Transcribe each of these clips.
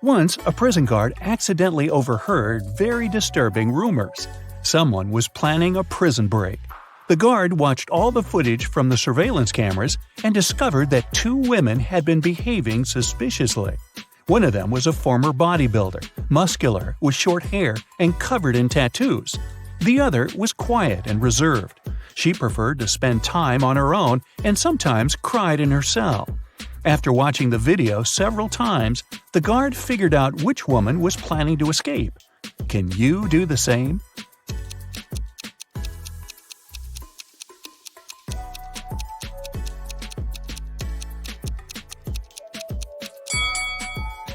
Once, a prison guard accidentally overheard very disturbing rumors. Someone was planning a prison break. The guard watched all the footage from the surveillance cameras and discovered that 2 women had been behaving suspiciously. One of them was a former bodybuilder, muscular, with short hair and covered in tattoos. The other was quiet and reserved. She preferred to spend time on her own and sometimes cried in her cell. After watching the video several times, the guard figured out which woman was planning to escape. Can you do the same?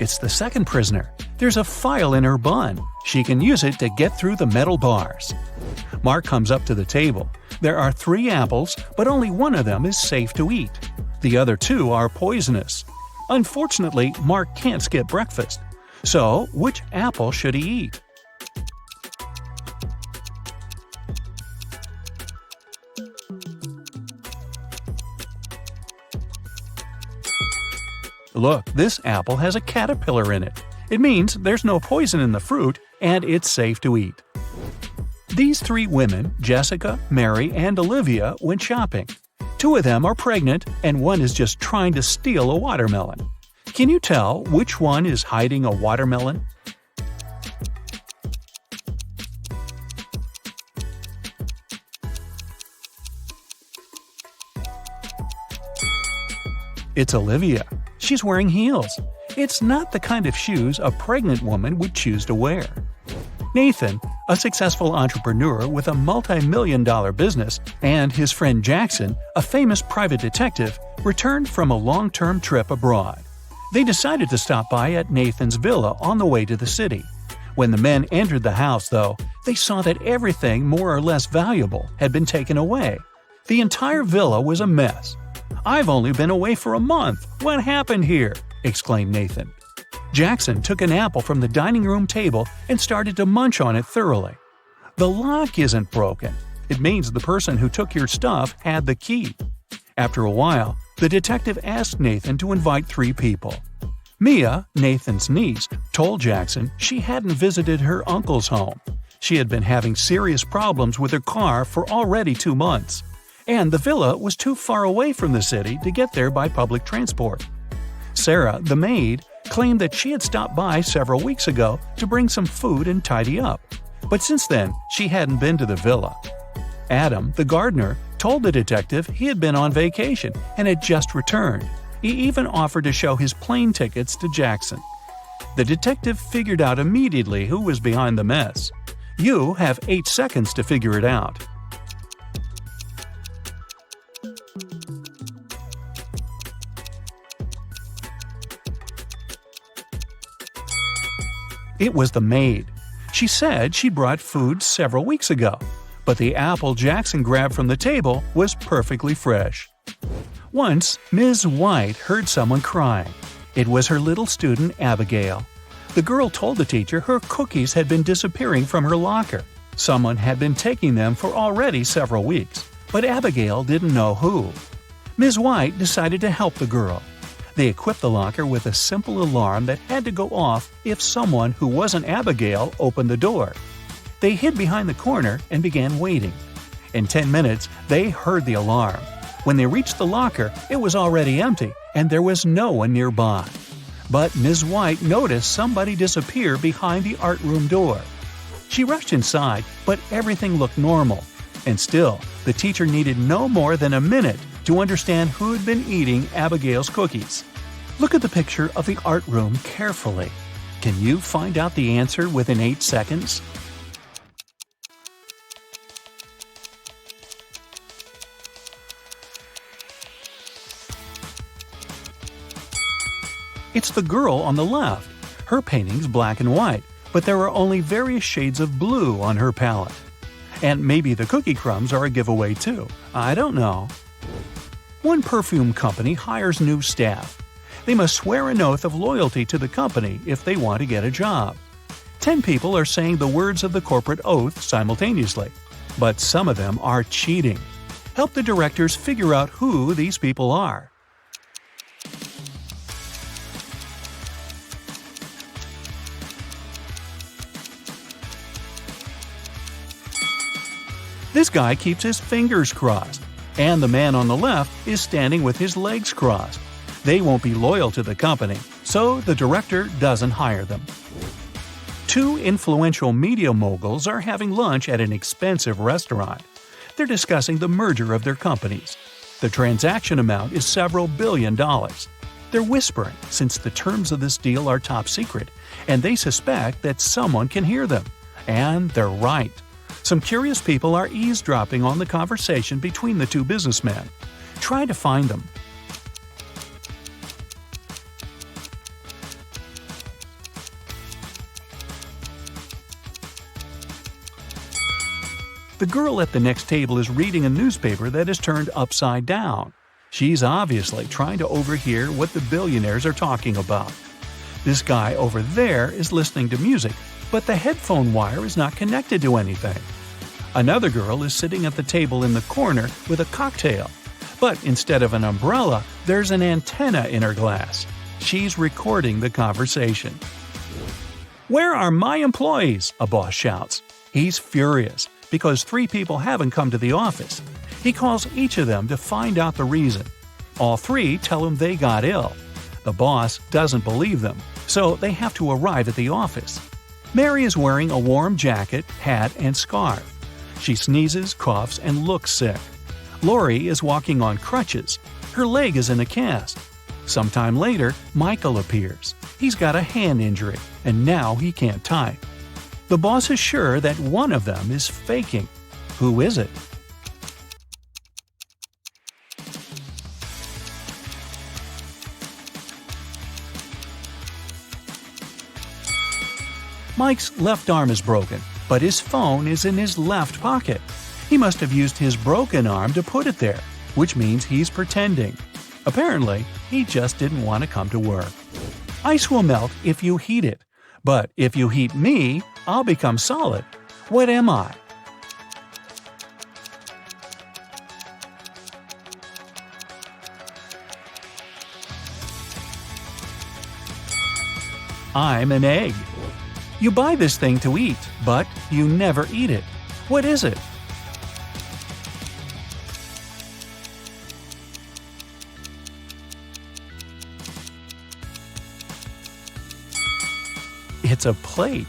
It's the second prisoner. There's a file in her bun. She can use it to get through the metal bars. Mark comes up to the table. There are 3 apples, but only one of them is safe to eat. The other 2 are poisonous. Unfortunately, Mark can't skip breakfast. So, which apple should he eat? Look, this apple has a caterpillar in it. It means there's no poison in the fruit and it's safe to eat. These 3 women, Jessica, Mary, and Olivia, went shopping. 2 of them are pregnant and one is just trying to steal a watermelon. Can you tell which one is hiding a watermelon? It's Olivia. She's wearing heels. It's not the kind of shoes a pregnant woman would choose to wear. Nathan, a successful entrepreneur with a multi-million-dollar business, and his friend Jackson, a famous private detective, returned from a long-term trip abroad. They decided to stop by at Nathan's villa on the way to the city. When the men entered the house, though, they saw that everything more or less valuable had been taken away. The entire villa was a mess. "I've only been away for a month. What happened here?" exclaimed Nathan. Jackson took an apple from the dining room table and started to munch on it thoroughly. "The lock isn't broken. It means the person who took your stuff had the key." After a while, the detective asked Nathan to invite 3 people. Mia, Nathan's niece, told Jackson she hadn't visited her uncle's home. She had been having serious problems with her car for already 2 months. And the villa was too far away from the city to get there by public transport. Sarah, the maid, claimed that she had stopped by several weeks ago to bring some food and tidy up, but since then she hadn't been to the villa. Adam, the gardener, told the detective he had been on vacation and had just returned. He even offered to show his plane tickets to Jackson. The detective figured out immediately who was behind the mess. You have 8 seconds to figure it out. It was the maid. She said she brought food several weeks ago, but the apple Jackson grabbed from the table was perfectly fresh. Once, Ms. White heard someone crying. It was her little student, Abigail. The girl told the teacher her cookies had been disappearing from her locker. Someone had been taking them for already several weeks, but Abigail didn't know who. Ms. White decided to help the girl. They equipped the locker with a simple alarm that had to go off if someone who wasn't Abigail opened the door. They hid behind the corner and began waiting. In 10 minutes, they heard the alarm. When they reached the locker, it was already empty, and there was no one nearby. But Ms. White noticed somebody disappear behind the art room door. She rushed inside, but everything looked normal. And still, the teacher needed no more than a minute to understand who had been eating Abigail's cookies. Look at the picture of the art room carefully. Can you find out the answer within 8 seconds? It's the girl on the left. Her painting's black and white, but there are only various shades of blue on her palette. And maybe the cookie crumbs are a giveaway too. I don't know. One perfume company hires new staff. They must swear an oath of loyalty to the company if they want to get a job. 10 people are saying the words of the corporate oath simultaneously, but some of them are cheating. Help the directors figure out who these people are. This guy keeps his fingers crossed, and the man on the left is standing with his legs crossed. They won't be loyal to the company, so the director doesn't hire them. Two influential media moguls are having lunch at an expensive restaurant. They're discussing the merger of their companies. The transaction amount is several $billions. They're whispering since the terms of this deal are top secret, and they suspect that someone can hear them. And they're right. Some curious people are eavesdropping on the conversation between the two businessmen. Try to find them. The girl at the next table is reading a newspaper that is turned upside down. She's obviously trying to overhear what the billionaires are talking about. This guy over there is listening to music, but the headphone wire is not connected to anything. Another girl is sitting at the table in the corner with a cocktail, but instead of an umbrella, there's an antenna in her glass. She's recording the conversation. "Where are my employees?" a boss shouts. He's furious because 3 people haven't come to the office. He calls each of them to find out the reason. All 3 tell him they got ill. The boss doesn't believe them, so they have to arrive at the office. Mary is wearing a warm jacket, hat, and scarf. She sneezes, coughs, and looks sick. Lori is walking on crutches. Her leg is in a cast. Sometime later, Michael appears. He's got a hand injury, and now he can't type. The boss is sure that one of them is faking. Who is it? Mike's left arm is broken, but his phone is in his left pocket. He must have used his broken arm to put it there, which means he's pretending. Apparently, he just didn't want to come to work. Ice will melt if you heat it, but if you heat me, I'll become solid. What am I? I'm an egg. You buy this thing to eat, but you never eat it. What is it? It's a plate.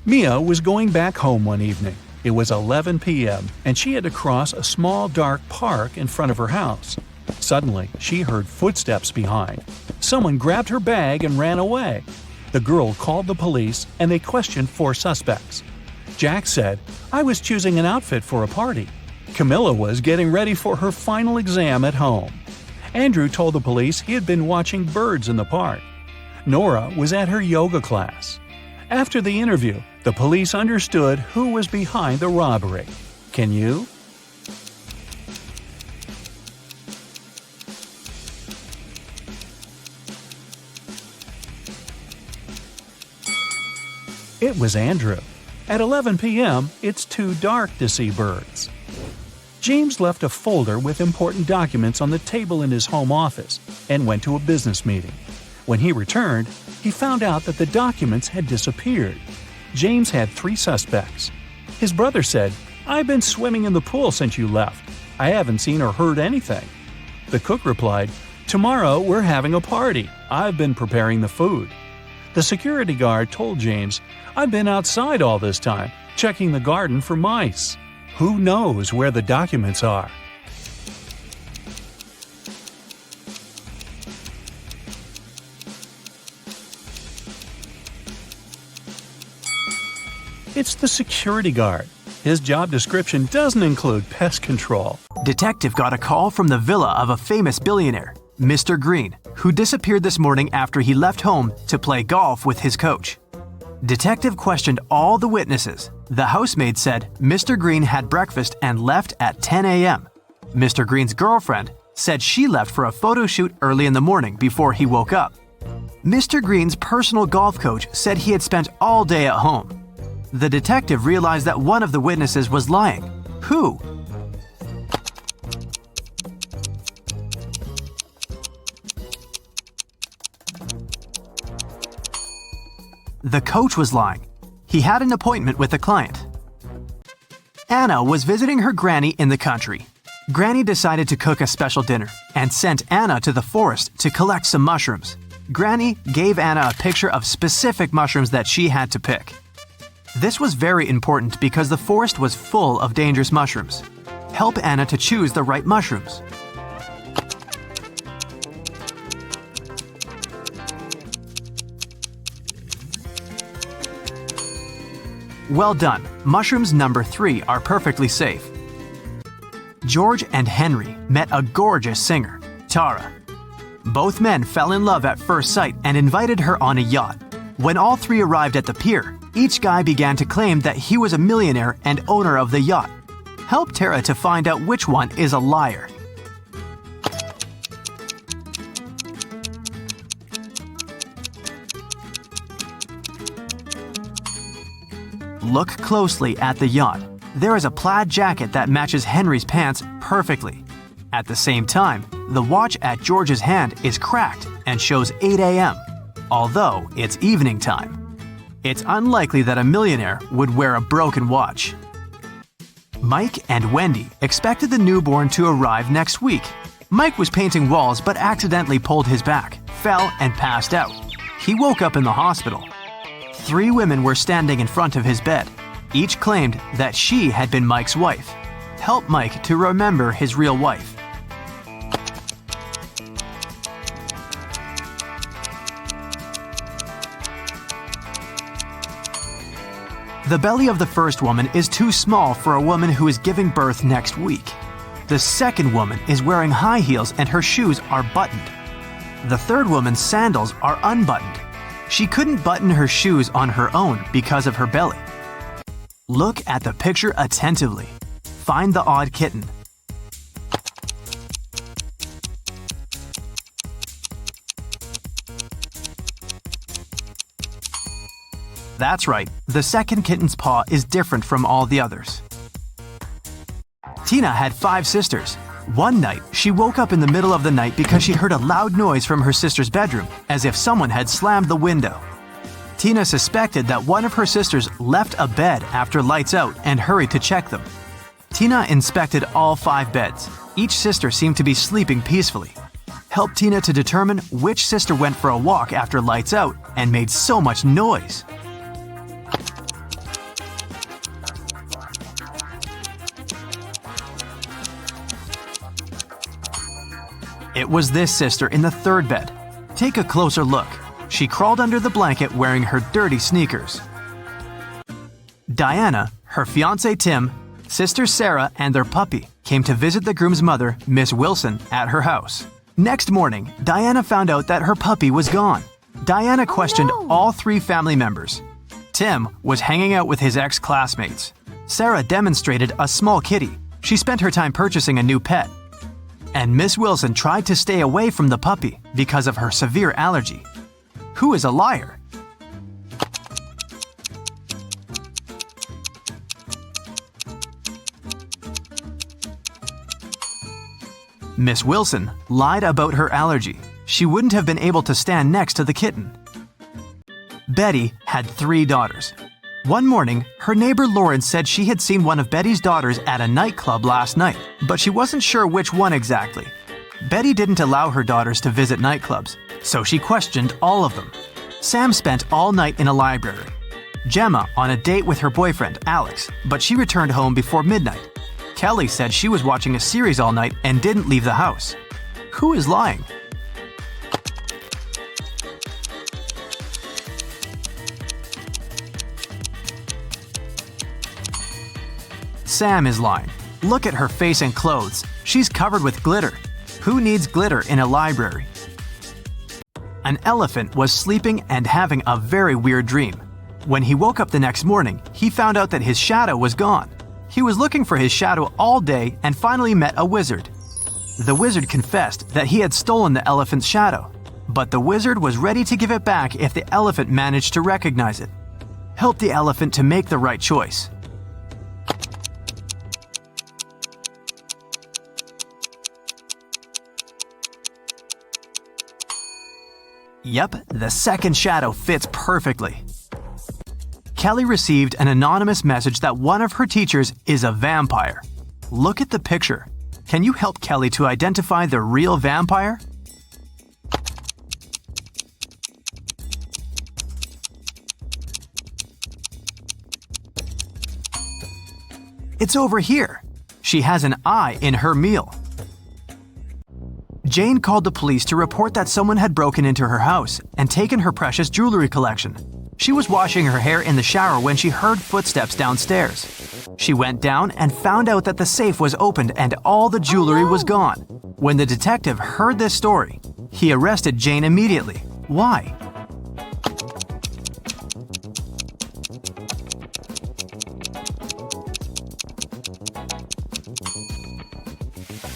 Mia was going back home one evening. It was 11 p.m., and she had to cross a small dark park in front of her house. Suddenly, she heard footsteps behind. Someone grabbed her bag and ran away. The girl called the police, and they questioned 4 suspects. Jack said, "I was choosing an outfit for a party." Camilla was getting ready for her final exam at home. Andrew told the police he had been watching birds in the park. Nora was at her yoga class. After the interview, the police understood who was behind the robbery. Can you? It was Andrew. At 11 p.m., it's too dark to see birds. James left a folder with important documents on the table in his home office and went to a business meeting. When he returned, he found out that the documents had disappeared. James had 3 suspects. His brother said, "I've been swimming in the pool since you left. I haven't seen or heard anything." The cook replied, "Tomorrow we're having a party. I've been preparing the food." The security guard told James, "I've been outside all this time, checking the garden for mice." Who knows where the documents are? It's the security guard. His job description doesn't include pest control. Detective got a call from the villa of a famous billionaire, Mr. Green, who disappeared this morning after he left home to play golf with his coach. Detective questioned all the witnesses. The housemaid said Mr. Green had breakfast and left at 10 a.m. Mr. Green's girlfriend said she left for a photo shoot early in the morning before he woke up. Mr. Green's personal golf coach said he had spent all day at home. The detective realized that one of the witnesses was lying. Who? The coach was lying. He had an appointment with a client. Anna was visiting her granny in the country. Granny decided to cook a special dinner and sent Anna to the forest to collect some mushrooms. Granny gave Anna a picture of specific mushrooms that she had to pick. This was very important because the forest was full of dangerous mushrooms. Help Anna to choose the right mushrooms. Well done. Mushrooms number 3 are perfectly safe. George and Henry met a gorgeous singer, Tara. Both men fell in love at first sight and invited her on a yacht. When all three arrived at the pier, each guy began to claim that he was a millionaire and owner of the yacht. Help Tara to find out which one is a liar. Look closely at the yacht. There is a plaid jacket that matches Henry's pants perfectly. At the same time, the watch at George's hand is cracked and shows 8 a.m., although it's evening time. It's unlikely that a millionaire would wear a broken watch. Mike and Wendy expected the newborn to arrive next week. Mike was painting walls but accidentally pulled his back, fell, and passed out. He woke up in the hospital. 3 women were standing in front of his bed. Each claimed that she had been Mike's wife. Help Mike to remember his real wife. The belly of the first woman is too small for a woman who is giving birth next week. The second woman is wearing high heels and her shoes are buttoned. The third woman's sandals are unbuttoned. She couldn't button her shoes on her own because of her belly. Look at the picture attentively. Find the odd kitten. That's right, the second kitten's paw is different from all the others. Tina had 5 sisters. One night, she woke up in the middle of the night because she heard a loud noise from her sister's bedroom, as if someone had slammed the window. Tina suspected that one of her sisters left a bed after lights out and hurried to check them. Tina inspected all 5 beds. Each sister seemed to be sleeping peacefully. Help Tina to determine which sister went for a walk after lights out and made so much noise. It was this sister in the 3rd bed. Take a closer look. She crawled under the blanket wearing her dirty sneakers. Diana, her fiancé Tim, sister Sarah, and their puppy came to visit the groom's mother, Miss Wilson, at her house. Next morning, Diana found out that her puppy was gone. Diana questioned all 3 family members. Tim was hanging out with his ex-classmates. Sarah demonstrated a small kitty. She spent her time purchasing a new pet. And Miss Wilson tried to stay away from the puppy because of her severe allergy. Who is a liar? Miss Wilson lied about her allergy. She wouldn't have been able to stand next to the kitten. Betty had 3 daughters. One morning, her neighbor Lauren said she had seen one of Betty's daughters at a nightclub last night, but she wasn't sure which one exactly. Betty didn't allow her daughters to visit nightclubs, so she questioned all of them. Sam spent all night in a library. Gemma on a date with her boyfriend, Alex, but she returned home before midnight. Kelly said she was watching a series all night and didn't leave the house. Who is lying? Sam is lying. Look at her face and clothes. She's covered with glitter. Who needs glitter in a library? An elephant was sleeping and having a very weird dream. When he woke up the next morning, he found out that his shadow was gone. He was looking for his shadow all day and finally met a wizard. The wizard confessed that he had stolen the elephant's shadow, but the wizard was ready to give it back if the elephant managed to recognize it. Help the elephant to make the right choice. Yep, the second shadow fits perfectly. Kelly received an anonymous message that one of her teachers is a vampire. Look at the picture. Can you help Kelly to identify the real vampire? It's over here. She has an eye in her meal. Jane called the police to report that someone had broken into her house and taken her precious jewelry collection. She was washing her hair in the shower when she heard footsteps downstairs. She went down and found out that the safe was opened and all the jewelry was gone. When the detective heard this story, he arrested Jane immediately. Why?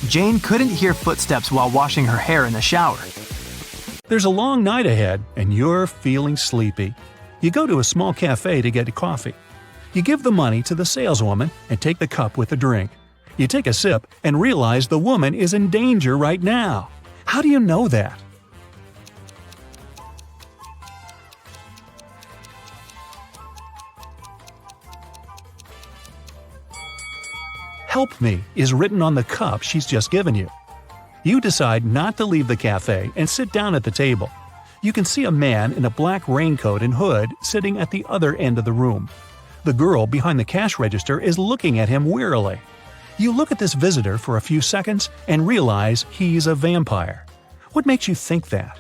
Jane couldn't hear footsteps while washing her hair in the shower. There's a long night ahead, and you're feeling sleepy. You go to a small cafe to get a coffee. You give the money to the saleswoman and take the cup with the drink. You take a sip and realize the woman is in danger right now. How do you know that? "Help me" is written on the cup she's just given you. You decide not to leave the cafe and sit down at the table. You can see a man in a black raincoat and hood sitting at the other end of the room. The girl behind the cash register is looking at him wearily. You look at this visitor for a few seconds and realize he's a vampire. What makes you think that?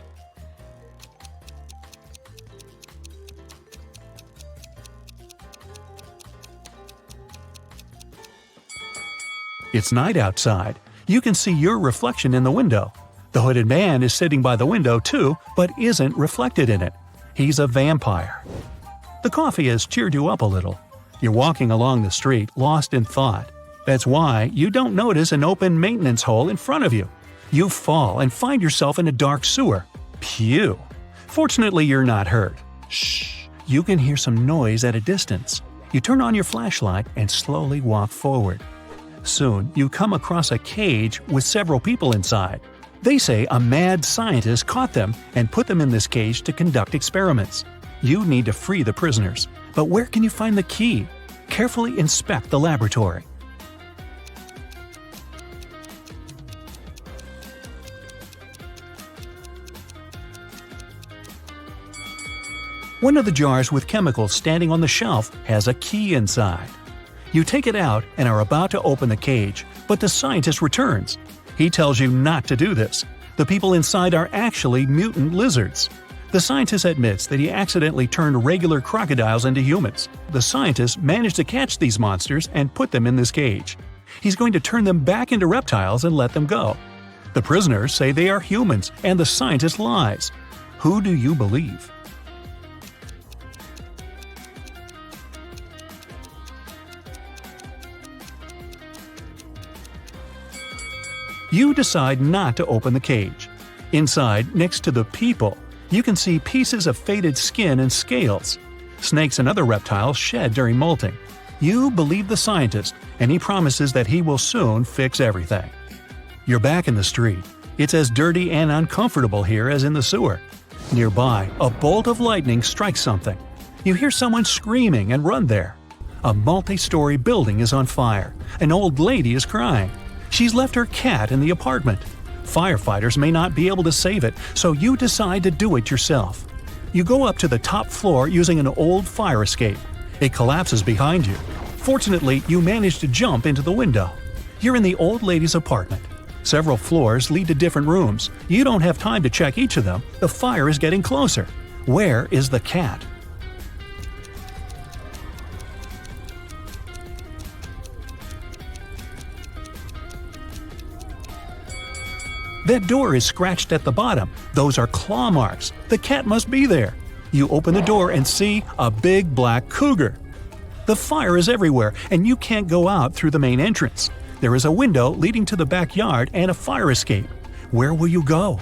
It's night outside. You can see your reflection in the window. The hooded man is sitting by the window too, but isn't reflected in it. He's a vampire. The coffee has cheered you up a little. You're walking along the street, lost in thought. That's why you don't notice an open maintenance hole in front of you. You fall and find yourself in a dark sewer. Phew! Fortunately, you're not hurt. Shh! You can hear some noise at a distance. You turn on your flashlight and slowly walk forward. Soon, you come across a cage with several people inside. They say a mad scientist caught them and put them in this cage to conduct experiments. You need to free the prisoners, but where can you find the key? Carefully inspect the laboratory. One of the jars with chemicals standing on the shelf has a key inside. You take it out and are about to open the cage, but the scientist returns. He tells you not to do this. The people inside are actually mutant lizards. The scientist admits that he accidentally turned regular crocodiles into humans. The scientist managed to catch these monsters and put them in this cage. He's going to turn them back into reptiles and let them go. The prisoners say they are humans, and the scientist lies. Who do you believe? You decide not to open the cage. Inside, next to the people, you can see pieces of faded skin and scales. Snakes and other reptiles shed during molting. You believe the scientist, and he promises that he will soon fix everything. You're back in the street. It's as dirty and uncomfortable here as in the sewer. Nearby, a bolt of lightning strikes something. You hear someone screaming and run there. A multi-story building is on fire. An old lady is crying. She's left her cat in the apartment. Firefighters may not be able to save it, so you decide to do it yourself. You go up to the top floor using an old fire escape. It collapses behind you. Fortunately, you manage to jump into the window. You're in the old lady's apartment. Several floors lead to different rooms. You don't have time to check each of them. The fire is getting closer. Where is the cat? That door is scratched at the bottom. Those are claw marks. The cat must be there. You open the door and see a big black cougar. The fire is everywhere, and you can't go out through the main entrance. There is a window leading to the backyard and a fire escape. Where will you go?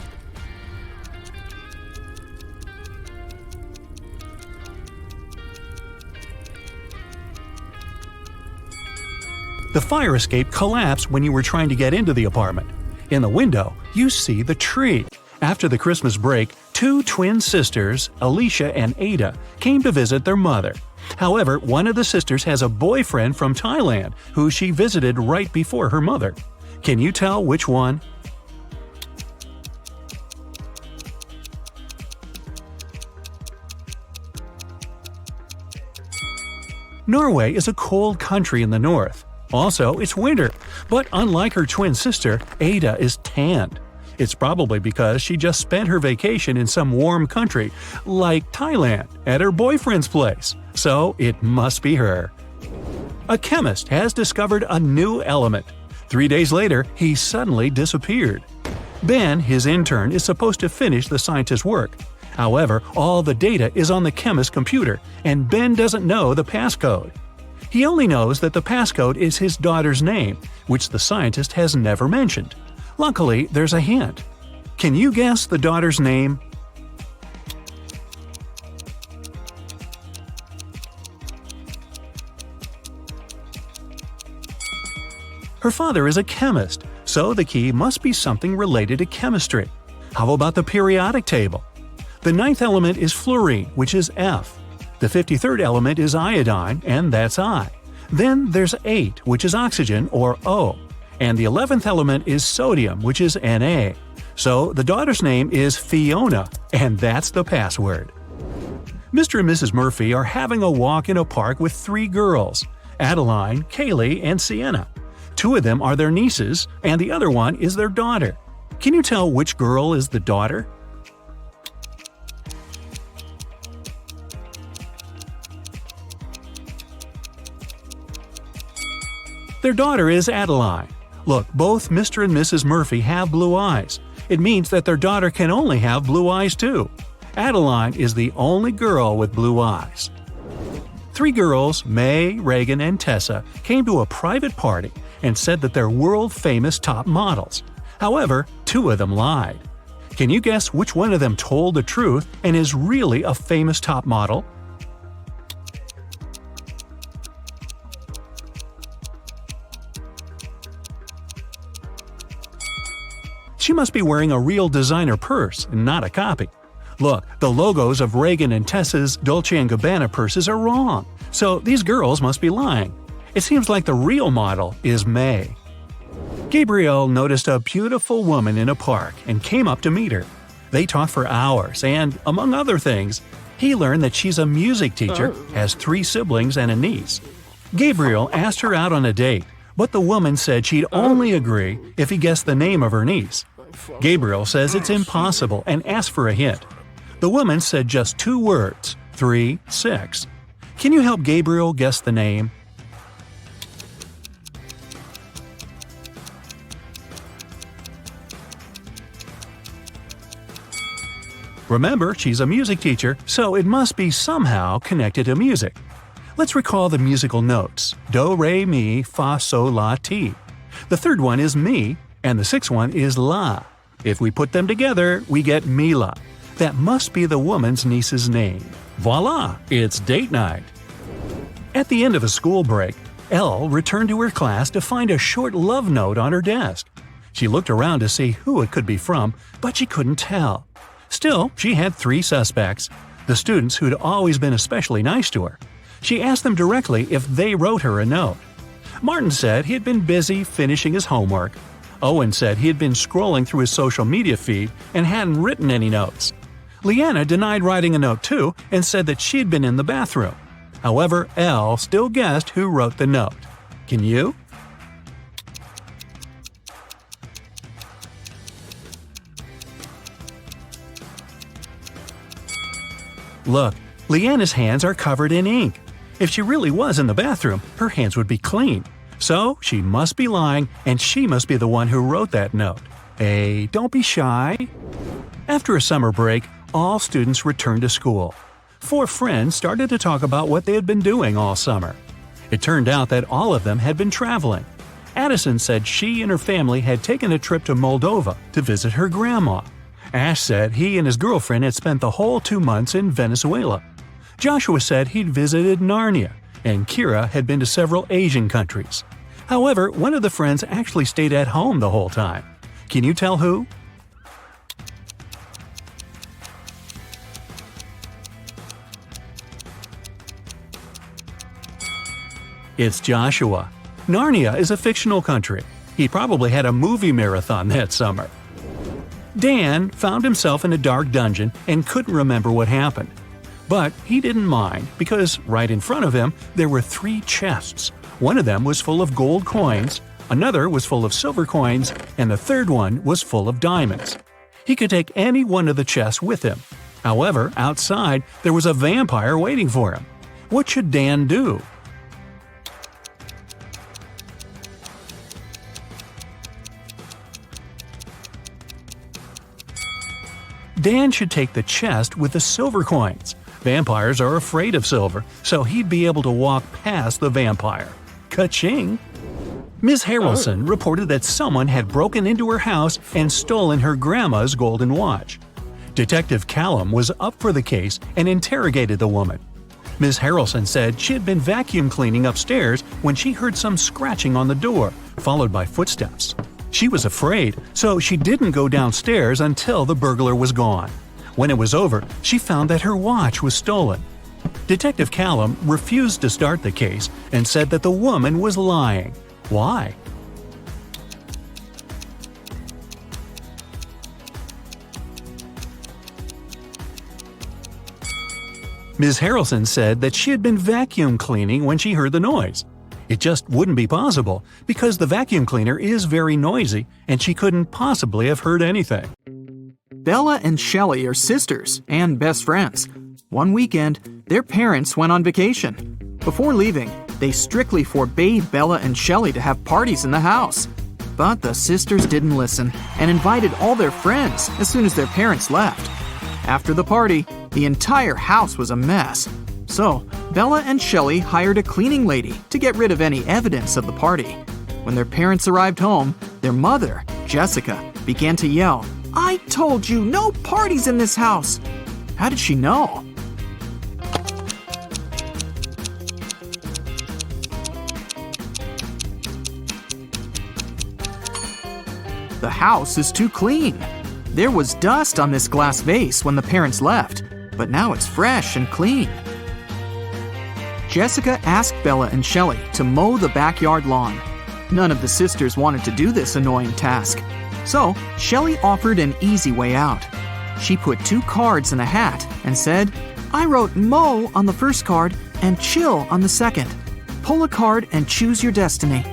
The fire escape collapsed when you were trying to get into the apartment. In the window, you see the tree. After the Christmas break, two twin sisters, Alicia and Ada, came to visit their mother. However, one of the sisters has a boyfriend from Thailand who she visited right before her mother. Can you tell which one? Norway is a cold country in the north. Also, it's winter, but unlike her twin sister, Ada is tanned. It's probably because she just spent her vacation in some warm country, like Thailand, at her boyfriend's place. So it must be her. A chemist has discovered a new element. 3 days later, he suddenly disappeared. Ben, his intern, is supposed to finish the scientist's work. However, all the data is on the chemist's computer, and Ben doesn't know the passcode. He only knows that the passcode is his daughter's name, which the scientist has never mentioned. Luckily, there's a hint. Can you guess the daughter's name? Her father is a chemist, so the key must be something related to chemistry. How about the periodic table? The 9th element is fluorine, which is F. The 53rd element is iodine, and that's I. Then there's 8, which is oxygen, or O. And the 11th element is sodium, which is Na. So the daughter's name is Fiona, and that's the password. Mr. and Mrs. Murphy are having a walk in a park with 3 girls: Adeline, Kaylee, and Sienna. 2 of them are their nieces, and the other one is their daughter. Can you tell which girl is the daughter? Their daughter is Adeline. Look, both Mr. and Mrs. Murphy have blue eyes. It means that their daughter can only have blue eyes too. Adeline is the only girl with blue eyes. 3 girls, May, Reagan, and Tessa, came to a private party and said that they're world-famous top models. However, 2 of them lied. Can you guess which one of them told the truth and is really a famous top model? She must be wearing a real designer purse and not a copy. Look, the logos of Reagan and Tessa's Dolce & Gabbana purses are wrong, so these girls must be lying. It seems like the real model is May. Gabriel noticed a beautiful woman in a park and came up to meet her. They talked for hours and, among other things, he learned that she's a music teacher, has 3 siblings and a niece. Gabriel asked her out on a date, but the woman said she'd only agree if he guessed the name of her niece. Gabriel says it's impossible and asked for a hint. The woman said just 2 words, 3, 6. Can you help Gabriel guess the name? Remember, she's a music teacher, so it must be somehow connected to music. Let's recall the musical notes: do, re, mi, fa, sol, la, ti. The 3rd one is mi, and the 6th one is la. If we put them together, we get Mila. That must be the woman's niece's name. Voila! It's date night. At the end of a school break, Elle returned to her class to find a short love note on her desk. She looked around to see who it could be from, but she couldn't tell. Still, she had 3 suspects: the students who'd always been especially nice to her. She asked them directly if they wrote her a note. Martin said he had been busy finishing his homework. Owen said he had been scrolling through his social media feed and hadn't written any notes. Leanna denied writing a note too and said that she'd been in the bathroom. However, Elle still guessed who wrote the note. Can you? Look, Leanna's hands are covered in ink. If she really was in the bathroom, her hands would be clean. So she must be lying, and she must be the one who wrote that note. Hey, don't be shy. After a summer break, all students returned to school. 4 friends started to talk about what they had been doing all summer. It turned out that all of them had been traveling. Addison said she and her family had taken a trip to Moldova to visit her grandma. Ash said he and his girlfriend had spent the whole 2 months in Venezuela. Joshua said he'd visited Narnia, and Kira had been to several Asian countries. However, one of the friends actually stayed at home the whole time. Can you tell who? It's Joshua. Narnia is a fictional country. He probably had a movie marathon that summer. Dan found himself in a dark dungeon and couldn't remember what happened. But he didn't mind because right in front of him there were 3 chests. One of them was full of gold coins, another was full of silver coins, and the third one was full of diamonds. He could take any one of the chests with him. However, outside there was a vampire waiting for him. What should Dan do? Dan should take the chest with the silver coins. Vampires are afraid of silver, so he'd be able to walk past the vampire. Ka-ching! Ms. Harrelson reported that someone had broken into her house and stolen her grandma's golden watch. Detective Callum was up for the case and interrogated the woman. Ms. Harrelson said she had been vacuum cleaning upstairs when she heard some scratching on the door, followed by footsteps. She was afraid, so she didn't go downstairs until the burglar was gone. When it was over, she found that her watch was stolen. Detective Callum refused to start the case and said that the woman was lying. Why? Ms. Harrelson said that she had been vacuum cleaning when she heard the noise. It just wouldn't be possible because the vacuum cleaner is very noisy and she couldn't possibly have heard anything. Bella and Shelley are sisters and best friends. One weekend, their parents went on vacation. Before leaving, they strictly forbade Bella and Shelley to have parties in the house. But the sisters didn't listen and invited all their friends as soon as their parents left. After the party, the entire house was a mess. So, Bella and Shelley hired a cleaning lady to get rid of any evidence of the party. When their parents arrived home, their mother, Jessica, began to yell, "I told you, no parties in this house!" How did she know? The house is too clean. There was dust on this glass vase when the parents left, but now it's fresh and clean. Jessica asked Bella and Shelley to mow the backyard lawn. None of the sisters wanted to do this annoying task. So, Shelley offered an easy way out. She put 2 cards in a hat and said, "I wrote mow on the first card and chill on the second. Pull a card and choose your destiny."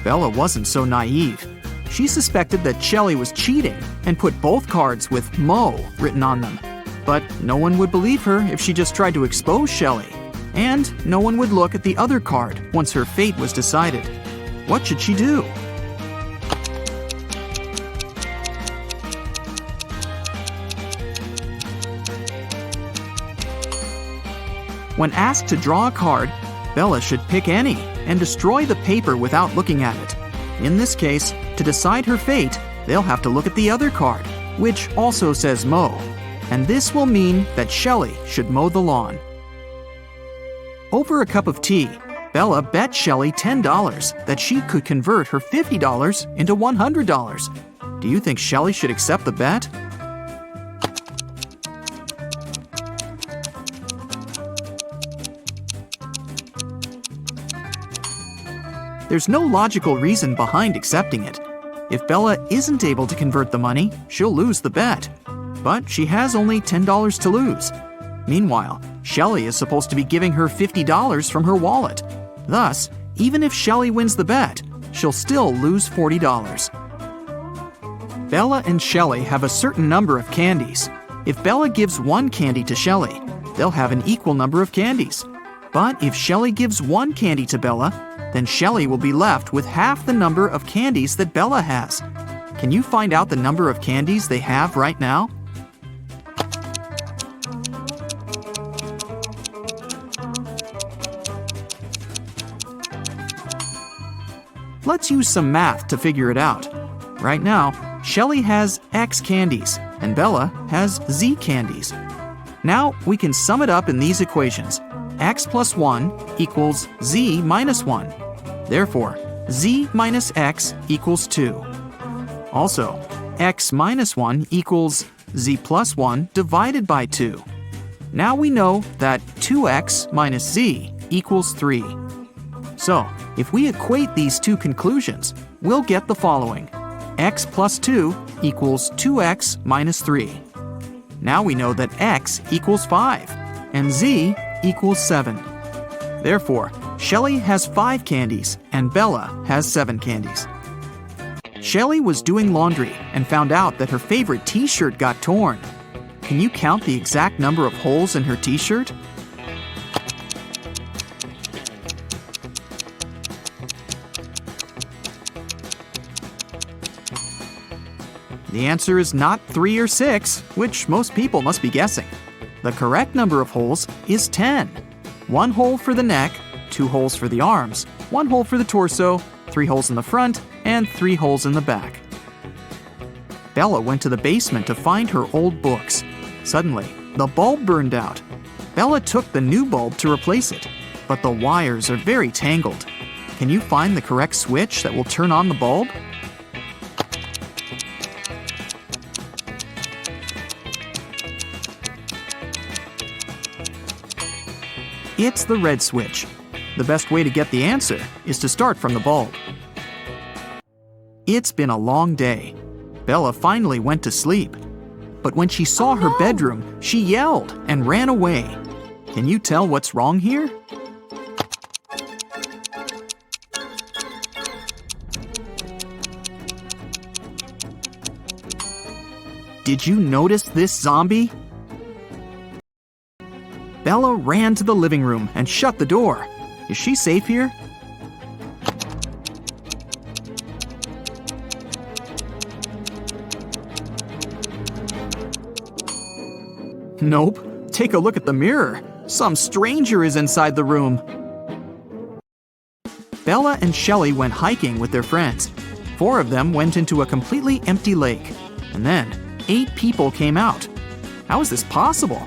Bella wasn't so naive. She suspected that Shelley was cheating and put both cards with mow written on them. But no one would believe her if she just tried to expose Shelley. And no one would look at the other card once her fate was decided. What should she do? When asked to draw a card, Bella should pick any and destroy the paper without looking at it. In this case, to decide her fate, they'll have to look at the other card, which also says mow. And this will mean that Shelley should mow the lawn. Over a cup of tea, Bella bet Shelley $10 that she could convert her $50 into $100. Do you think Shelley should accept the bet? There's no logical reason behind accepting it. If Bella isn't able to convert the money, she'll lose the bet. But she has only $10 to lose. Meanwhile, Shelley is supposed to be giving her $50 from her wallet. Thus, even if Shelley wins the bet, she'll still lose $40. Bella and Shelley have a certain number of candies. If Bella gives 1 candy to Shelley, they'll have an equal number of candies. But if Shelley gives 1 candy to Bella, then Shelley will be left with half the number of candies that Bella has. Can you find out the number of candies they have right now? Let's use some math to figure it out. Right now, Shelley has X candies and Bella has Z candies. Now we can sum it up in these equations. X plus 1 equals Z minus 1. Therefore, Z minus X equals 2. Also, X minus 1 equals Z plus 1 divided by 2. Now we know that 2X minus Z equals 3. So, if we equate these two conclusions, we'll get the following. X plus 2 equals 2x minus 3. Now we know that x equals 5 and z equals 7. Therefore, Shelley has 5 candies and Bella has 7 candies. Shelley was doing laundry and found out that her favorite t-shirt got torn. Can you count the exact number of holes in her t-shirt? The answer is not 3 or 6, which most people must be guessing. The correct number of holes is 10. 1 hole for the neck, 2 holes for the arms, 1 hole for the torso, 3 holes in the front, and 3 holes in the back. Bella went to the basement to find her old books. Suddenly, the bulb burned out. Bella took the new bulb to replace it, but the wires are very tangled. Can you find the correct switch that will turn on the bulb? It's the red switch. The best way to get the answer is to start from the bulb. It's been a long day. Bella finally went to sleep. But when she saw her bedroom, she yelled and ran away. Can you tell what's wrong here? Did you notice this zombie? Bella ran to the living room and shut the door. Is she safe here? Nope. Take a look at the mirror. Some stranger is inside the room. Bella and Shelley went hiking with their friends. 4 of them went into a completely empty lake. And then 8 people came out. How is this possible?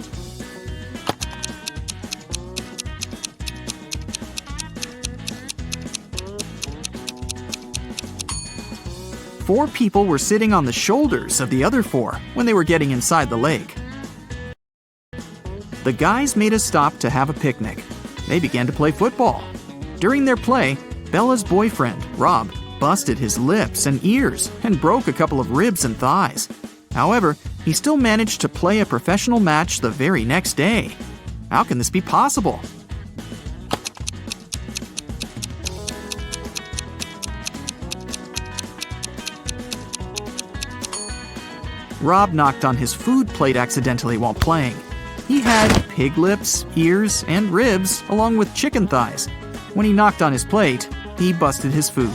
Four people were sitting on the shoulders of the other 4 when they were getting inside the lake. The guys made a stop to have a picnic. They began to play football. During their play, Bella's boyfriend, Rob, busted his lips and ears and broke a couple of ribs and thighs. However, he still managed to play a professional match the very next day. How can this be possible? Rob knocked on his food plate accidentally while playing. He had pig lips, ears, and ribs, along with chicken thighs. When he knocked on his plate, he busted his food.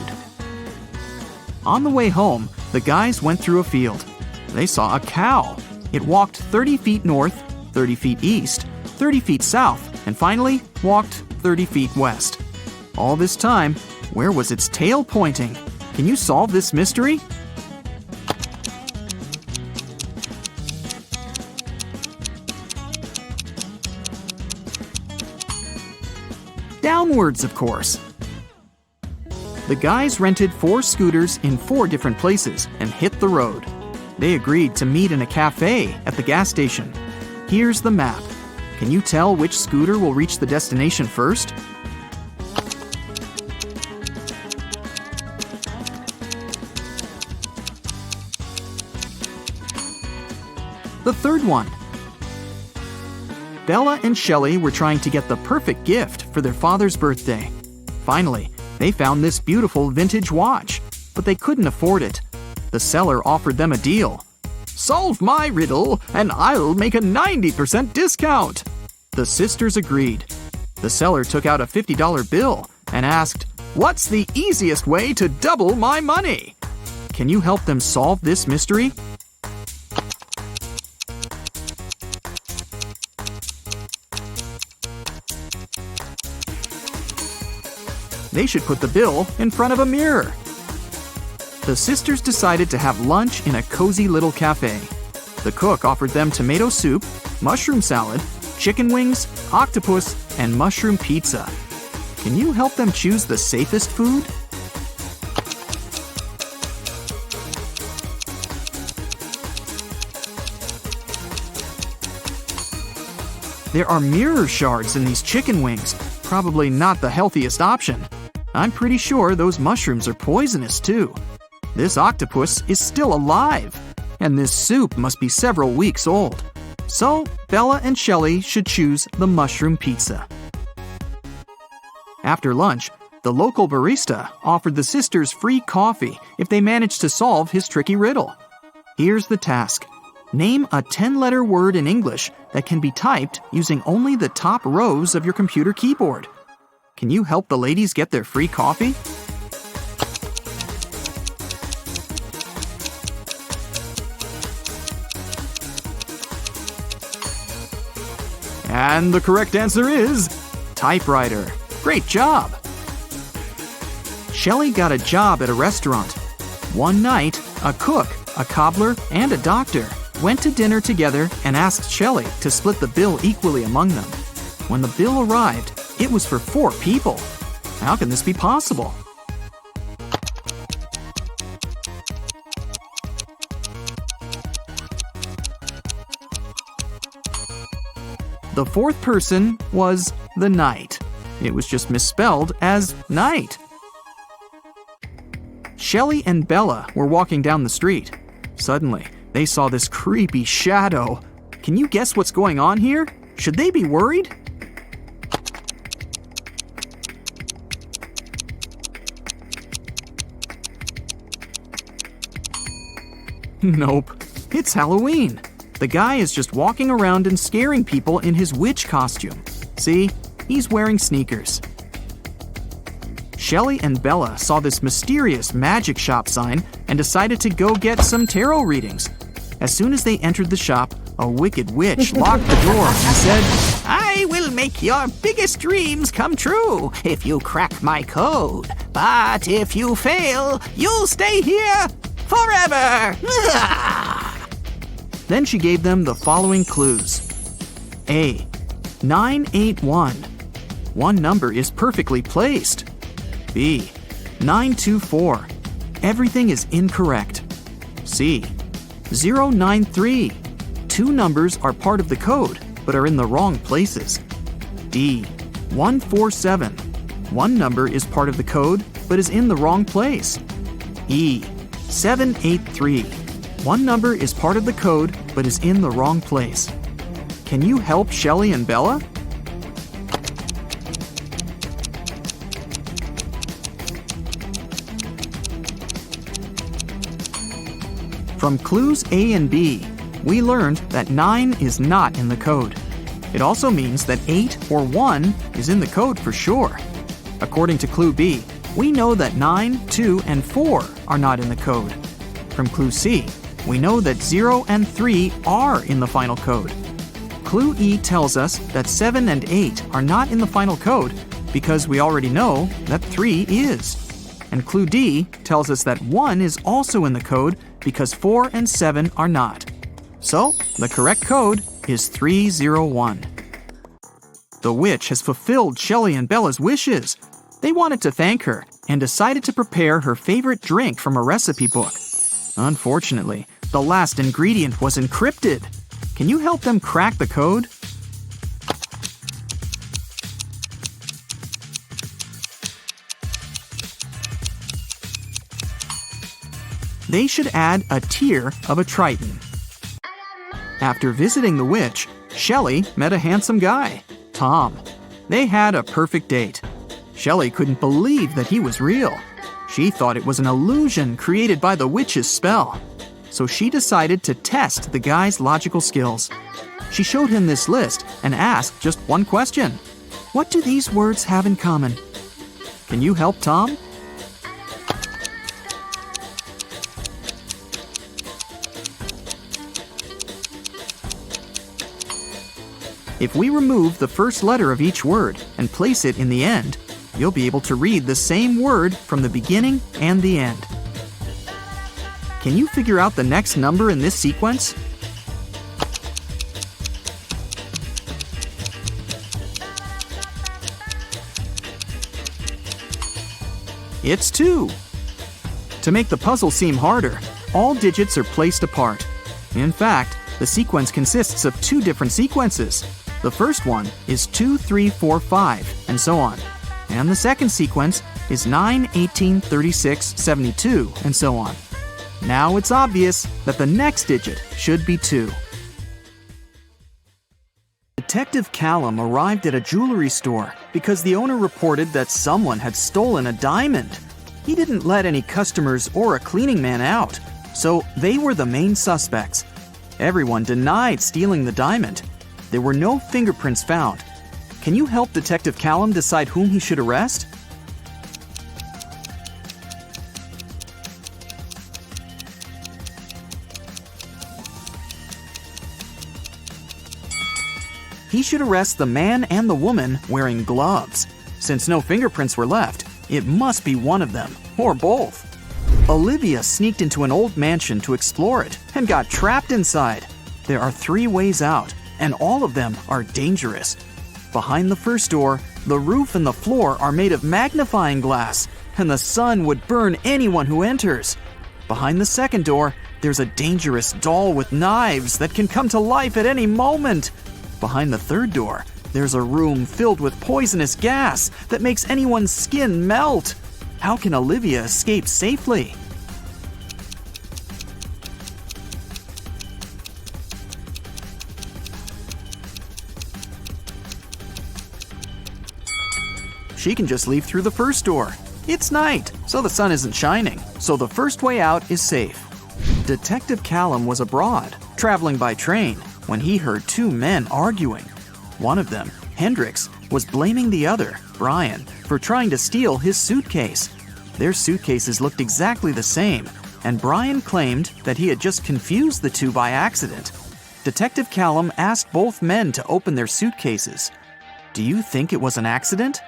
On the way home, the guys went through a field. They saw a cow. It walked 30 feet north, 30 feet east, 30 feet south, and finally walked 30 feet west. All this time, where was its tail pointing? Can you solve this mystery? Downwards, of course. The guys rented 4 scooters in 4 different places and hit the road. They agreed to meet in a cafe at the gas station. Here's the map. Can you tell which scooter will reach the destination first? The third one. Bella and Shelley were trying to get the perfect gift for their father's birthday. Finally, they found this beautiful vintage watch, but they couldn't afford it. The seller offered them a deal. "Solve my riddle, and I'll make a 90% discount." The sisters agreed. The seller took out a $50 bill and asked, "What's the easiest way to double my money?" Can you help them solve this mystery? They should put the bill in front of a mirror. The sisters decided to have lunch in a cozy little cafe. The cook offered them tomato soup, mushroom salad, chicken wings, octopus, and mushroom pizza. Can you help them choose the safest food? There are mirror shards in these chicken wings, probably not the healthiest option. I'm pretty sure those mushrooms are poisonous too. This octopus is still alive, and this soup must be several weeks old. So, Bella and Shelley should choose the mushroom pizza. After lunch, the local barista offered the sisters free coffee if they managed to solve his tricky riddle. Here's the task. Name a 10-letter word in English that can be typed using only the top rows of your computer keyboard. Can you help the ladies get their free coffee? And the correct answer is typewriter. Great job! Shelley got a job at a restaurant. One night, a cook, a cobbler, and a doctor went to dinner together and asked Shelley to split the bill equally among them. When the bill arrived, it was for 4 people. How can this be possible? The 4th person was the knight. It was just misspelled as night. Shelley and Bella were walking down the street. Suddenly, they saw this creepy shadow. Can you guess what's going on here? Should they be worried? Nope. It's Halloween. The guy is just walking around and scaring people in his witch costume. See? He's wearing sneakers. Shelley and Bella saw this mysterious magic shop sign and decided to go get some tarot readings. As soon as they entered the shop, a wicked witch locked the door and said, I will make your biggest dreams come true if you crack my code. But if you fail, you'll stay here forever. Then she gave them the following clues. A. 981. One number is perfectly placed. B. 924. Everything is incorrect. C. 093. 2 numbers are part of the code, but are in the wrong places. D. 147. One number is part of the code, but is in the wrong place. E. 783. One number is part of the code, but is in the wrong place. Can you help Shelley and Bella? From clues A and B, we learned that 9 is not in the code. It also means that 8 or 1 is in the code for sure. According to clue B, we know that 9, 2, and 4 are not in the code. From clue C, we know that 0 and 3 are in the final code. Clue E tells us that 7 and 8 are not in the final code because we already know that 3 is. And clue D tells us that 1 is also in the code because 4 and 7 are not. So, the correct code is 301. The witch has fulfilled Shelley and Bella's wishes. They wanted to thank her and decided to prepare her favorite drink from a recipe book. Unfortunately, the last ingredient was encrypted. Can you help them crack the code? They should add a tear of a triton. After visiting the witch, Shelley met a handsome guy, Tom. They had a perfect date. Shelley couldn't believe that he was real. She thought it was an illusion created by the witch's spell. So she decided to test the guy's logical skills. She showed him this list and asked just one question. What do these words have in common? Can you help Tom? If we remove the first letter of each word and place it in the end, you'll be able to read the same word from the beginning and the end. Can you figure out the next number in this sequence? It's 2. To make the puzzle seem harder, all digits are placed apart. In fact, the sequence consists of 2 different sequences. The first one is 2, 3, 4, 5, and so on. And the second sequence is 9, 18, 36, 72, and so on. Now it's obvious that the next digit should be 2. Detective Callum arrived at a jewelry store because the owner reported that someone had stolen a diamond. He didn't let any customers or a cleaning man out, so they were the main suspects. Everyone denied stealing the diamond. There were no fingerprints found. Can you help Detective Callum decide whom he should arrest? He should arrest the man and the woman wearing gloves. Since no fingerprints were left, it must be one of them, or both. Olivia sneaked into an old mansion to explore it and got trapped inside. There are 3 ways out, and all of them are dangerous. Behind the first door, the roof and the floor are made of magnifying glass, and the sun would burn anyone who enters. Behind the second door, there's a dangerous doll with knives that can come to life at any moment. Behind the third door, there's a room filled with poisonous gas that makes anyone's skin melt. How can Olivia escape safely? She can just leave through the first door. It's night, so the sun isn't shining, so the first way out is safe. Detective Callum was abroad, traveling by train, when he heard 2 men arguing. One of them, Hendrix, was blaming the other, Brian, for trying to steal his suitcase. Their suitcases looked exactly the same, and Brian claimed that he had just confused the 2 by accident. Detective Callum asked both men to open their suitcases. Do you think it was an accident?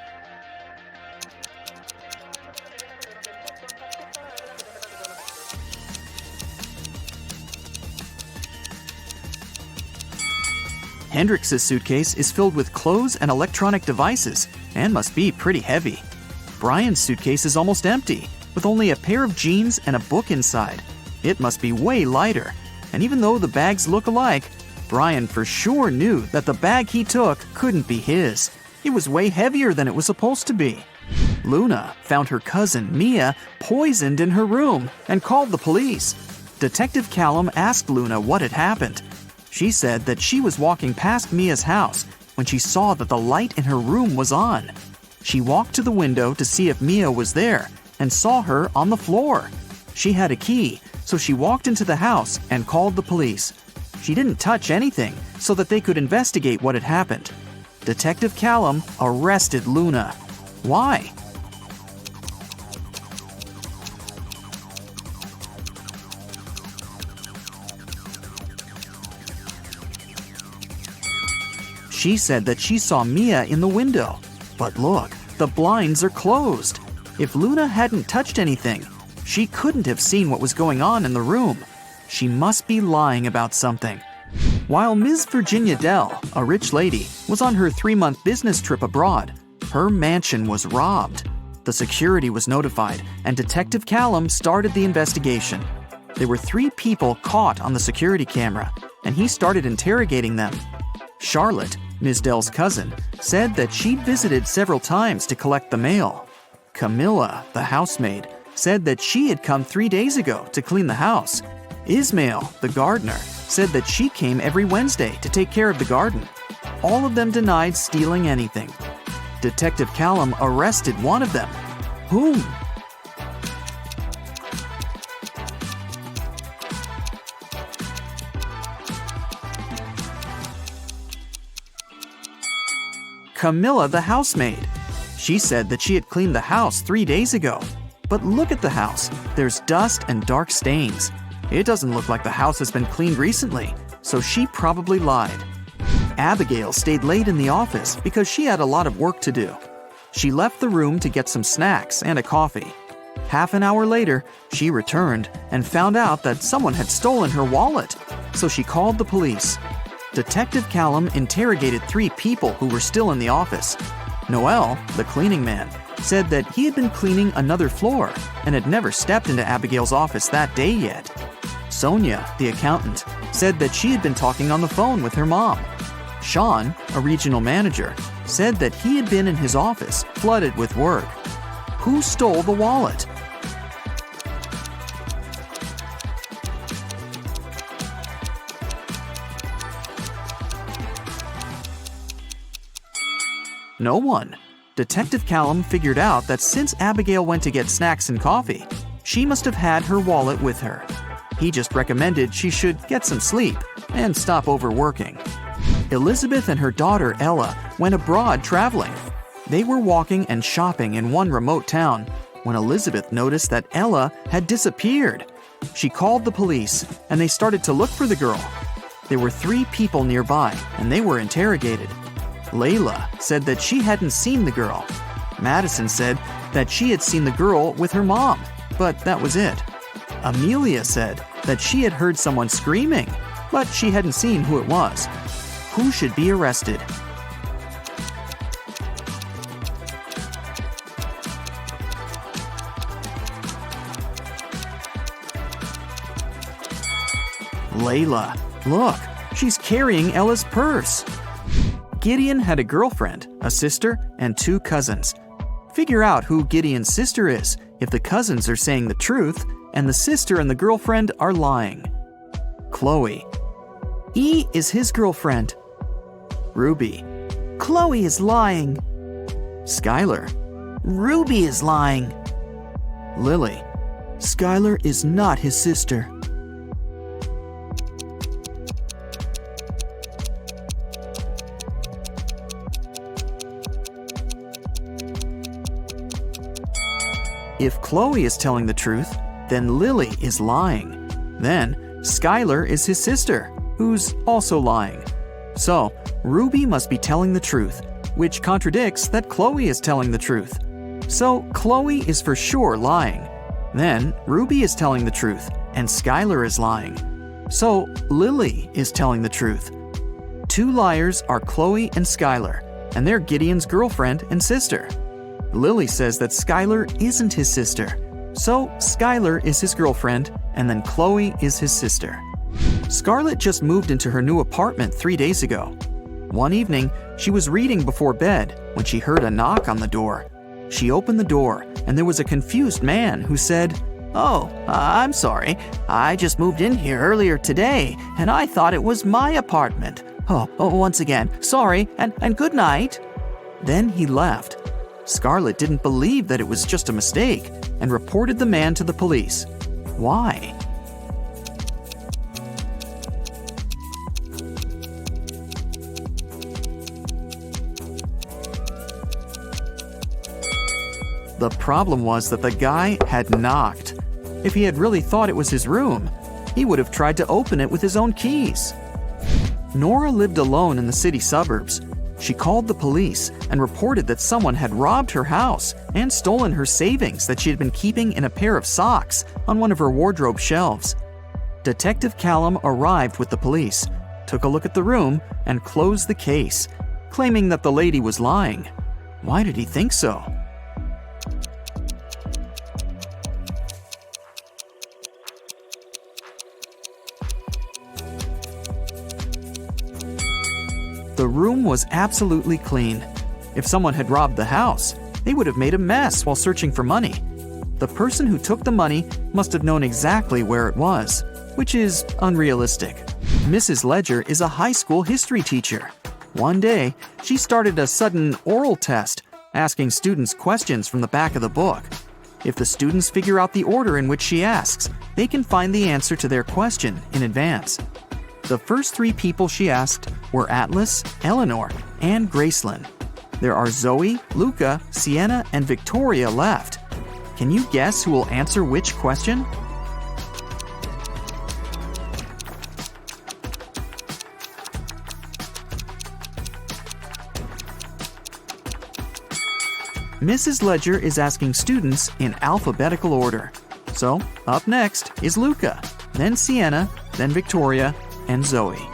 Hendrix's suitcase is filled with clothes and electronic devices and must be pretty heavy. Brian's suitcase is almost empty, with only a pair of jeans and a book inside. It must be way lighter, and even though the bags look alike, Brian for sure knew that the bag he took couldn't be his. It was way heavier than it was supposed to be. Luna found her cousin Mia poisoned in her room and called the police. Detective Callum asked Luna what had happened. She said that she was walking past Mia's house when she saw that the light in her room was on. She walked to the window to see if Mia was there and saw her on the floor. She had a key, so she walked into the house and called the police. She didn't touch anything so that they could investigate what had happened. Detective Callum arrested Luna. Why? She said that she saw Mia in the window. But look, the blinds are closed. If Luna hadn't touched anything, she couldn't have seen what was going on in the room. She must be lying about something. While Ms. Virginia Dell, a rich lady, was on her 3-month business trip abroad, her mansion was robbed. The security was notified, and Detective Callum started the investigation. There were 3 people caught on the security camera, and he started interrogating them. Charlotte, Ms. Dell's cousin, said that she'd visited several times to collect the mail. Camilla, the housemaid, said that she had come 3 days ago to clean the house. Ismail, the gardener, said that she came every Wednesday to take care of the garden. All of them denied stealing anything. Detective Callum arrested one of them. Whom? Camilla, the housemaid. She said that she had cleaned the house 3 days ago. But look at the house. There's dust and dark stains. It doesn't look like the house has been cleaned recently, so she probably lied. Abigail stayed late in the office because she had a lot of work to do. She left the room to get some snacks and a coffee. Half an hour later, she returned and found out that someone had stolen her wallet, so she called the police. Detective Callum interrogated 3 people who were still in the office. Noel, the cleaning man, said that he had been cleaning another floor and had never stepped into Abigail's office that day yet. Sonia, the accountant, said that she had been talking on the phone with her mom. Sean, a regional manager, said that he had been in his office flooded with work. Who stole the wallet? No one. Detective Callum figured out that since Abigail went to get snacks and coffee, she must have had her wallet with her. He just recommended she should get some sleep and stop overworking. Elizabeth and her daughter Ella went abroad traveling. They were walking and shopping in one remote town when Elizabeth noticed that Ella had disappeared. She called the police and they started to look for the girl. There were 3 people nearby and they were interrogated. Layla said that she hadn't seen the girl. Madison said that she had seen the girl with her mom, but that was it. Amelia said that she had heard someone screaming, but she hadn't seen who it was. Who should be arrested? Layla. Look, she's carrying Ella's purse. Gideon had a girlfriend, a sister, and 2 cousins. Figure out who Gideon's sister is if the cousins are saying the truth and the sister and the girlfriend are lying. Chloe. E is his girlfriend. Ruby. Chloe is lying. Skylar. Ruby is lying. Lily. Skylar is not his sister. If Chloe is telling the truth, then Lily is lying. Then Skylar is his sister, who's also lying. So Ruby must be telling the truth, which contradicts that Chloe is telling the truth. So Chloe is for sure lying. Then Ruby is telling the truth, and Skylar is lying. So Lily is telling the truth. 2 liars are Chloe and Skylar, and they're Gideon's girlfriend and sister. Lily says that Skylar isn't his sister. So Skylar is his girlfriend, and then Chloe is his sister. Scarlett just moved into her new apartment 3 days ago. One evening, she was reading before bed when she heard a knock on the door. She opened the door, and there was a confused man who said, "Oh, I'm sorry. I just moved in here earlier today, and I thought it was my apartment. Oh, once again, sorry, and good night." Then he left. Scarlett didn't believe that it was just a mistake and reported the man to the police. Why? The problem was that the guy had knocked. If he had really thought it was his room, he would have tried to open it with his own keys. Nora lived alone in the city suburbs. She called the police and reported that someone had robbed her house and stolen her savings that she had been keeping in a pair of socks on one of her wardrobe shelves. Detective Callum arrived with the police, took a look at the room, and closed the case, claiming that the lady was lying. Why did he think so? The room was absolutely clean. If someone had robbed the house, they would have made a mess while searching for money. The person who took the money must have known exactly where it was, which is unrealistic. Mrs. Ledger is a high school history teacher. One day, she started a sudden oral test, asking students questions from the back of the book. If the students figure out the order in which she asks, they can find the answer to their question in advance. The first 3 people she asked were Atlas, Eleanor, and Gracelyn. There are Zoe, Luca, Sienna, and Victoria left. Can you guess who will answer which question? Mrs. Ledger is asking students in alphabetical order. So, up next is Luca, then Sienna, then Victoria, and Zoe.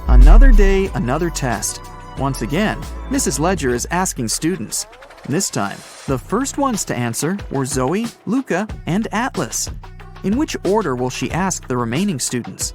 Another day, another test. Once again, Mrs. Ledger is asking students. This time, the first ones to answer were Zoe, Luca, and Atlas. In which order will she ask the remaining students?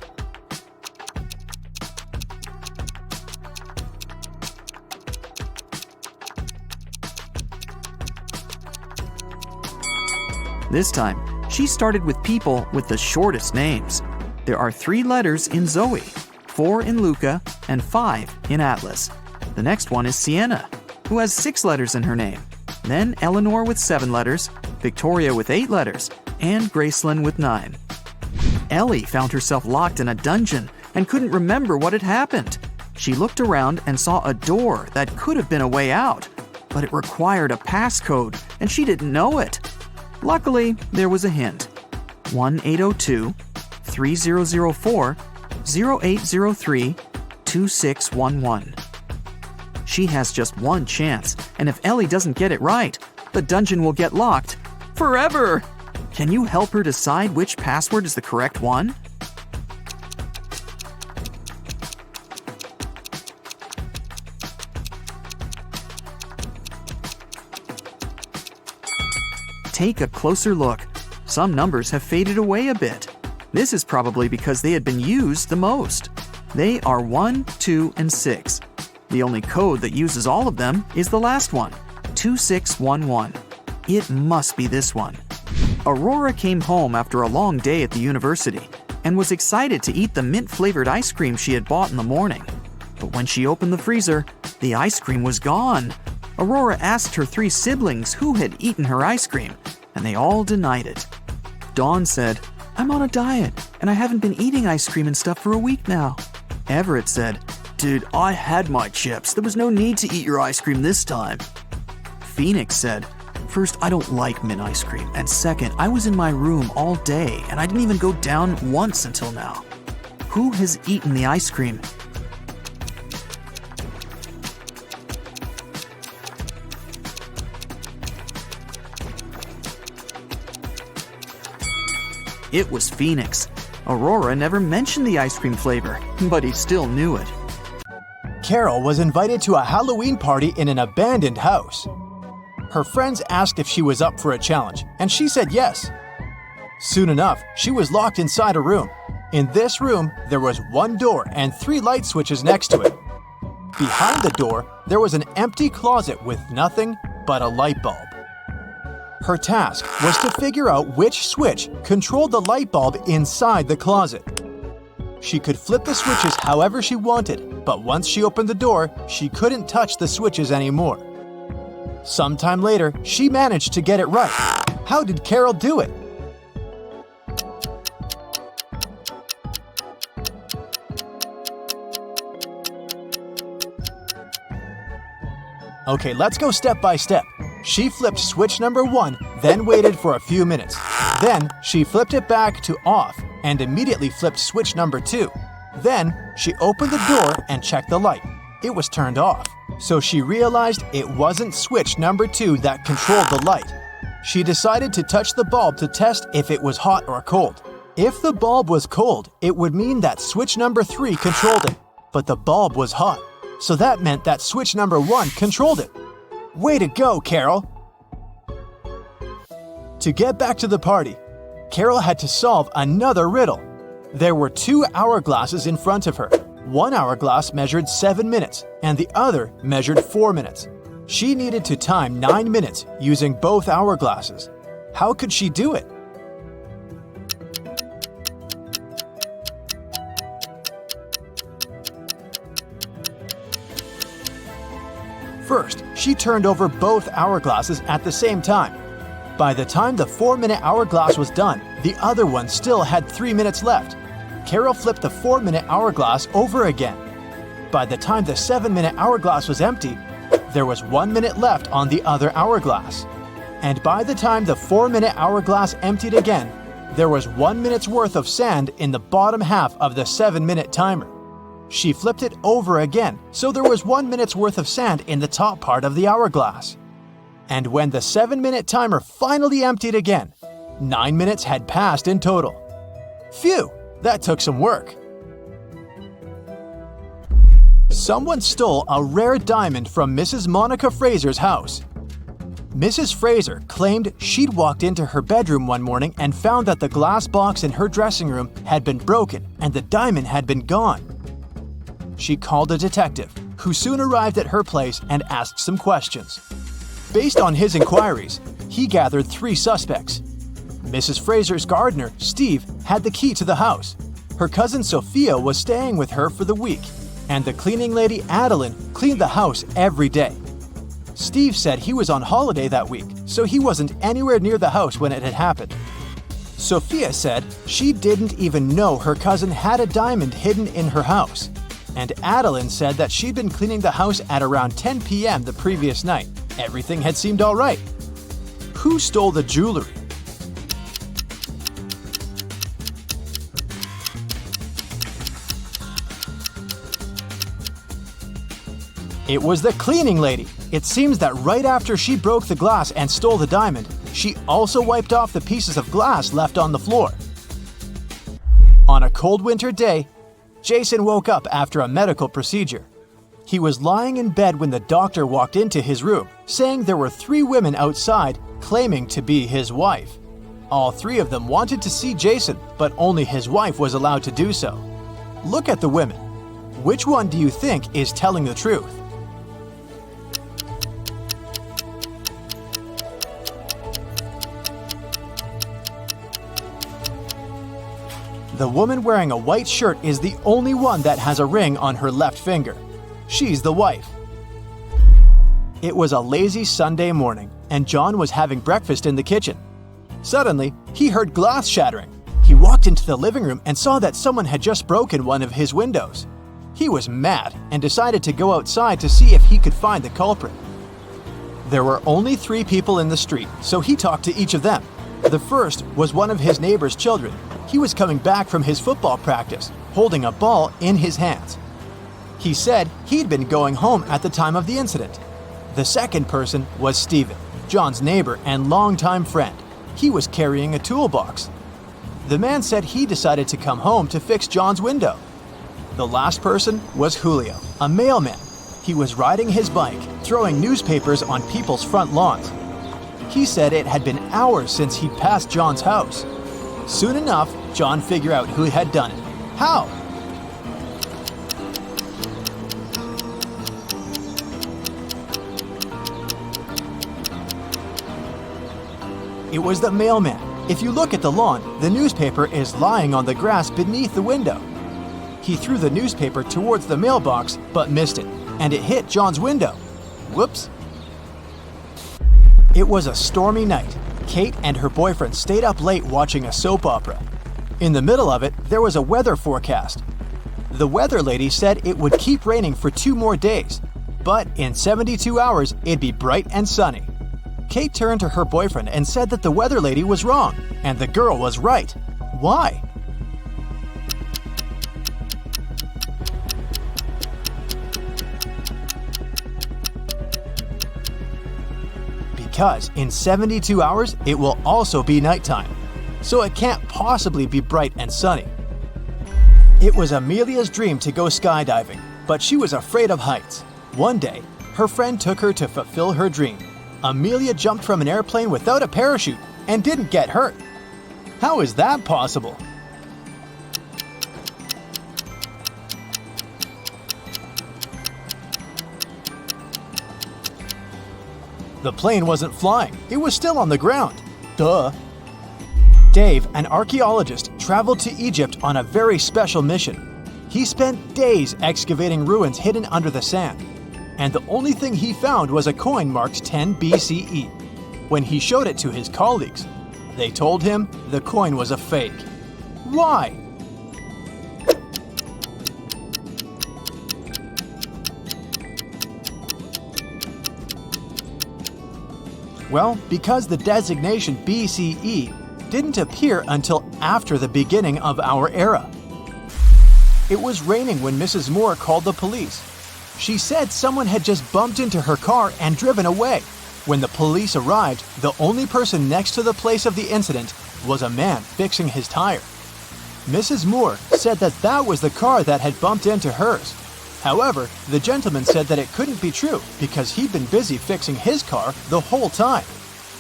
This time, she started with people with the shortest names. There are 3 letters in Zoe, 4 in Luca, and 5 in Atlas. The next one is Sienna, who has 6 letters in her name. Then Eleanor with 7 letters, Victoria with 8 letters, and Gracelyn with 9. Ellie found herself locked in a dungeon and couldn't remember what had happened. She looked around and saw a door that could have been a way out, but it required a passcode and she didn't know it. Luckily, there was a hint. 1-802-3004-0803-2611. She has just one chance, and if Ellie doesn't get it right, the dungeon will get locked forever. Can you help her decide which password is the correct one? Take a closer look. Some numbers have faded away a bit. This is probably because they had been used the most. They are 1, 2, and 6. The only code that uses all of them is the last one, 2611. It must be this one. Aurora came home after a long day at the university and was excited to eat the mint-flavored ice cream she had bought in the morning. But when she opened the freezer, the ice cream was gone. Aurora asked her 3 siblings who had eaten her ice cream, and they all denied it. Dawn said, "I'm on a diet, and I haven't been eating ice cream and stuff for a week now." Everett said, "Dude, I had my chips. There was no need to eat your ice cream this time." Phoenix said, "First, I don't like mint ice cream, and second, I was in my room all day, and I didn't even go down once until now. Who has eaten the ice cream?" It was Phoenix. Aurora never mentioned the ice cream flavor, but he still knew it. Carol was invited to a Halloween party in an abandoned house. Her friends asked if she was up for a challenge, and she said yes. Soon enough, she was locked inside a room. In this room, there was 1 door and 3 light switches next to it. Behind the door, there was an empty closet with nothing but a light bulb. Her task was to figure out which switch controlled the light bulb inside the closet. She could flip the switches however she wanted, but once she opened the door, she couldn't touch the switches anymore. Sometime later, she managed to get it right. How did Carol do it? Okay, let's go step by step. She flipped switch number 1, then waited for a few minutes. Then, she flipped it back to off and immediately flipped switch number 2. Then, she opened the door and checked the light. It was turned off. So she realized it wasn't switch number 2 that controlled the light. She decided to touch the bulb to test if it was hot or cold. If the bulb was cold, it would mean that switch number 3 controlled it. But the bulb was hot, so that meant that switch number 1 controlled it. Way to go, Carol! To get back to the party, Carol had to solve another riddle. There were 2 hourglasses in front of her. One hourglass measured 7 minutes, and the other measured 4 minutes. She needed to time 9 minutes using both hourglasses. How could she do it? First, she turned over both hourglasses at the same time. By the time the 4-minute hourglass was done, the other one still had 3 minutes left. Carol flipped the 4-minute hourglass over again. By the time the 7-minute hourglass was empty, there was 1 minute left on the other hourglass. And by the time the 4-minute hourglass emptied again, there was 1 minute's worth of sand in the bottom half of the 7-minute timer. She flipped it over again, so there was 1 minute's worth of sand in the top part of the hourglass. And when the 7-minute timer finally emptied again, 9 minutes had passed in total. Phew, that took some work. Someone stole a rare diamond from Mrs. Monica Fraser's house. Mrs. Fraser claimed she'd walked into her bedroom one morning and found that the glass box in her dressing room had been broken and the diamond had been gone. She called a detective, who soon arrived at her place and asked some questions. Based on his inquiries, he gathered 3 suspects: Mrs. Fraser's gardener, Steve, had the key to the house. Her cousin Sophia was staying with her for the week, and the cleaning lady Adeline cleaned the house every day. Steve said he was on holiday that week, so he wasn't anywhere near the house when it had happened. Sophia said she didn't even know her cousin had a diamond hidden in her house. And Adeline said that she'd been cleaning the house at around 10 p.m. the previous night. Everything had seemed all right. Who stole the jewelry? It was the cleaning lady. It seems that right after she broke the glass and stole the diamond, she also wiped off the pieces of glass left on the floor. On a cold winter day, Jason woke up after a medical procedure. He was lying in bed when the doctor walked into his room, saying there were 3 women outside claiming to be his wife. All 3 of them wanted to see Jason, but only his wife was allowed to do so. Look at the women. Which one do you think is telling the truth? The woman wearing a white shirt is the only one that has a ring on her left finger. She's the wife. It was a lazy Sunday morning, and John was having breakfast in the kitchen. Suddenly, he heard glass shattering. He walked into the living room and saw that someone had just broken one of his windows. He was mad and decided to go outside to see if he could find the culprit. There were only 3 people in the street, so he talked to each of them. The first was one of his neighbor's children. He was coming back from his football practice, holding a ball in his hands. He said he'd been going home at the time of the incident. The second person was Stephen, John's neighbor and longtime friend. He was carrying a toolbox. The man said he decided to come home to fix John's window. The last person was Julio, a mailman. He was riding his bike, throwing newspapers on people's front lawns. He said it had been hours since he'd passed John's house. Soon enough, John figured out who had done it. How? It was the mailman. If you look at the lawn, the newspaper is lying on the grass beneath the window. He threw the newspaper towards the mailbox, but missed it, and it hit John's window. Whoops. It was a stormy night. Kate and her boyfriend stayed up late watching a soap opera. In the middle of it, there was a weather forecast. The weather lady said it would keep raining for 2 more days, but in 72 hours, it'd be bright and sunny. Kate turned to her boyfriend and said that the weather lady was wrong, and the girl was right. Why? Because in 72 hours, it will also be nighttime, so it can't possibly be bright and sunny. It was Amelia's dream to go skydiving, but she was afraid of heights. One day, her friend took her to fulfill her dream. Amelia jumped from an airplane without a parachute and didn't get hurt. How is that possible? The plane wasn't flying, it was still on the ground. Duh. Dave, an archaeologist, traveled to Egypt on a very special mission. He spent days excavating ruins hidden under the sand, and the only thing he found was a coin marked 10 BCE. When he showed it to his colleagues, they told him the coin was a fake. Why? Well, because the designation BCE didn't appear until after the beginning of our era. It was raining when Mrs. Moore called the police. She said someone had just bumped into her car and driven away. When the police arrived, the only person next to the place of the incident was a man fixing his tire. Mrs. Moore said that that was the car that had bumped into hers. However, the gentleman said that it couldn't be true because he'd been busy fixing his car the whole time.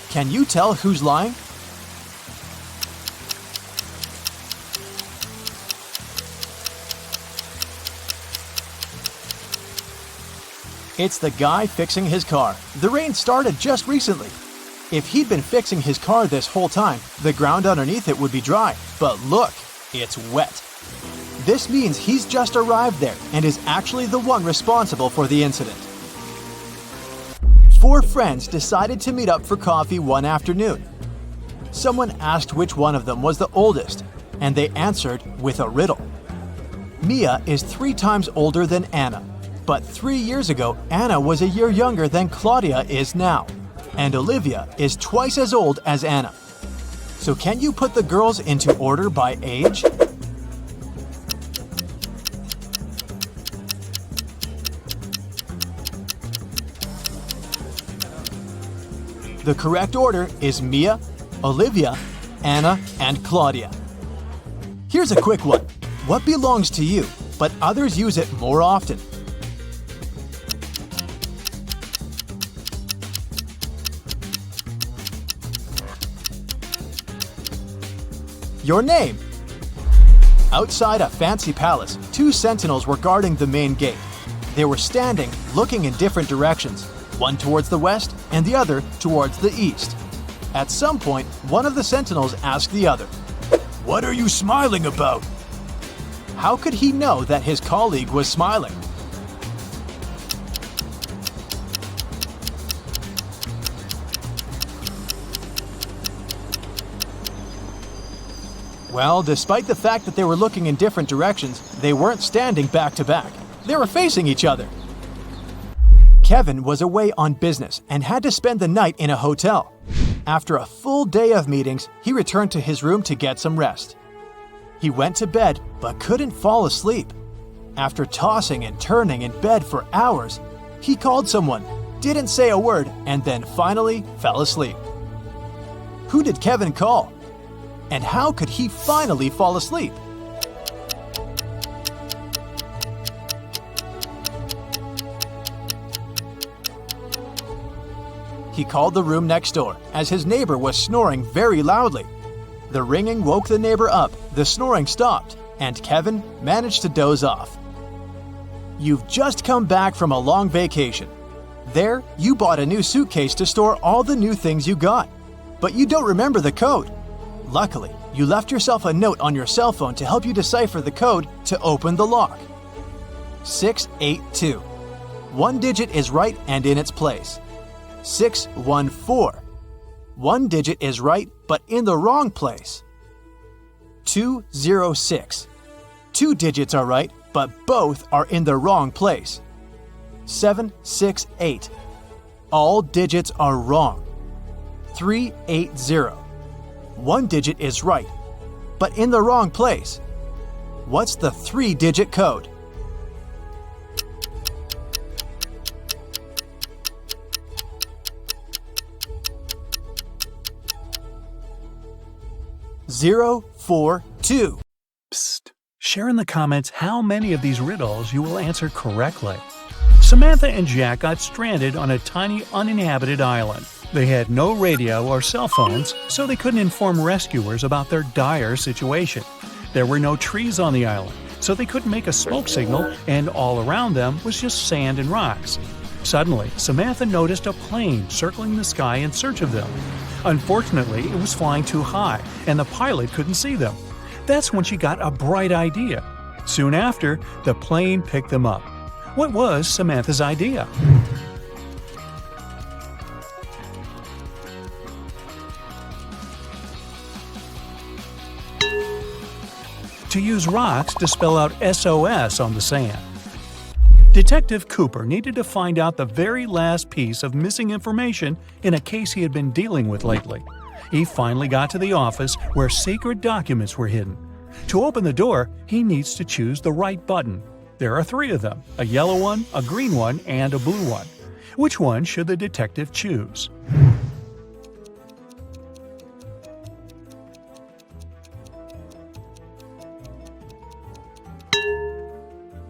Can you tell who's lying? It's the guy fixing his car. The rain started just recently. If he'd been fixing his car this whole time, the ground underneath it would be dry. But look, it's wet. This means he's just arrived there and is actually the one responsible for the incident. 4 friends decided to meet up for coffee one afternoon. Someone asked which one of them was the oldest, and they answered with a riddle. Mia is 3 times older than Anna, but 3 years ago, Anna was a year younger than Claudia is now, and Olivia is twice as old as Anna. So can you put the girls into order by age? The correct order is Mia, Olivia, Anna, and Claudia. Here's a quick one. What belongs to you, but others use it more often? Your name. Outside a fancy palace, 2 sentinels were guarding the main gate. They were standing, looking in different directions, one towards the west and the other towards the east. At some point, one of the sentinels asked the other, "What are you smiling about?" How could he know that his colleague was smiling? Well, despite the fact that they were looking in different directions, they weren't standing back to back. They were facing each other. Kevin was away on business and had to spend the night in a hotel. After a full day of meetings, he returned to his room to get some rest. He went to bed but couldn't fall asleep. After tossing and turning in bed for hours, he called someone, didn't say a word, and then finally fell asleep. Who did Kevin call? And how could he finally fall asleep? He called the room next door, as his neighbor was snoring very loudly. The ringing woke the neighbor up, the snoring stopped, and Kevin managed to doze off. You've just come back from a long vacation. There, you bought a new suitcase to store all the new things you got, but you don't remember the code. Luckily, you left yourself a note on your cell phone to help you decipher the code to open the lock. 682. One digit is right and in its place. 614. One digit is right but in the wrong place. 206. 2 digits are right but both are in the wrong place. 768. All digits are wrong. 380. One digit is right, but in the wrong place. What's the 3-digit code? Zero, 4, 2. Psst. Share in the comments how many of these riddles you will answer correctly. Samantha and Jack got stranded on a tiny uninhabited island. They had no radio or cell phones, so they couldn't inform rescuers about their dire situation. There were no trees on the island, so they couldn't make a smoke signal, and all around them was just sand and rocks. Suddenly, Samantha noticed a plane circling the sky in search of them. Unfortunately, it was flying too high, and the pilot couldn't see them. That's when she got a bright idea. Soon after, the plane picked them up. What was Samantha's idea? To use rocks to spell out SOS on the sand. Detective Cooper needed to find out the very last piece of missing information in a case he had been dealing with lately. He finally got to the office where secret documents were hidden. To open the door, he needs to choose the right button. There are 3 of them, a yellow one, a green one, and a blue one. Which one should the detective choose?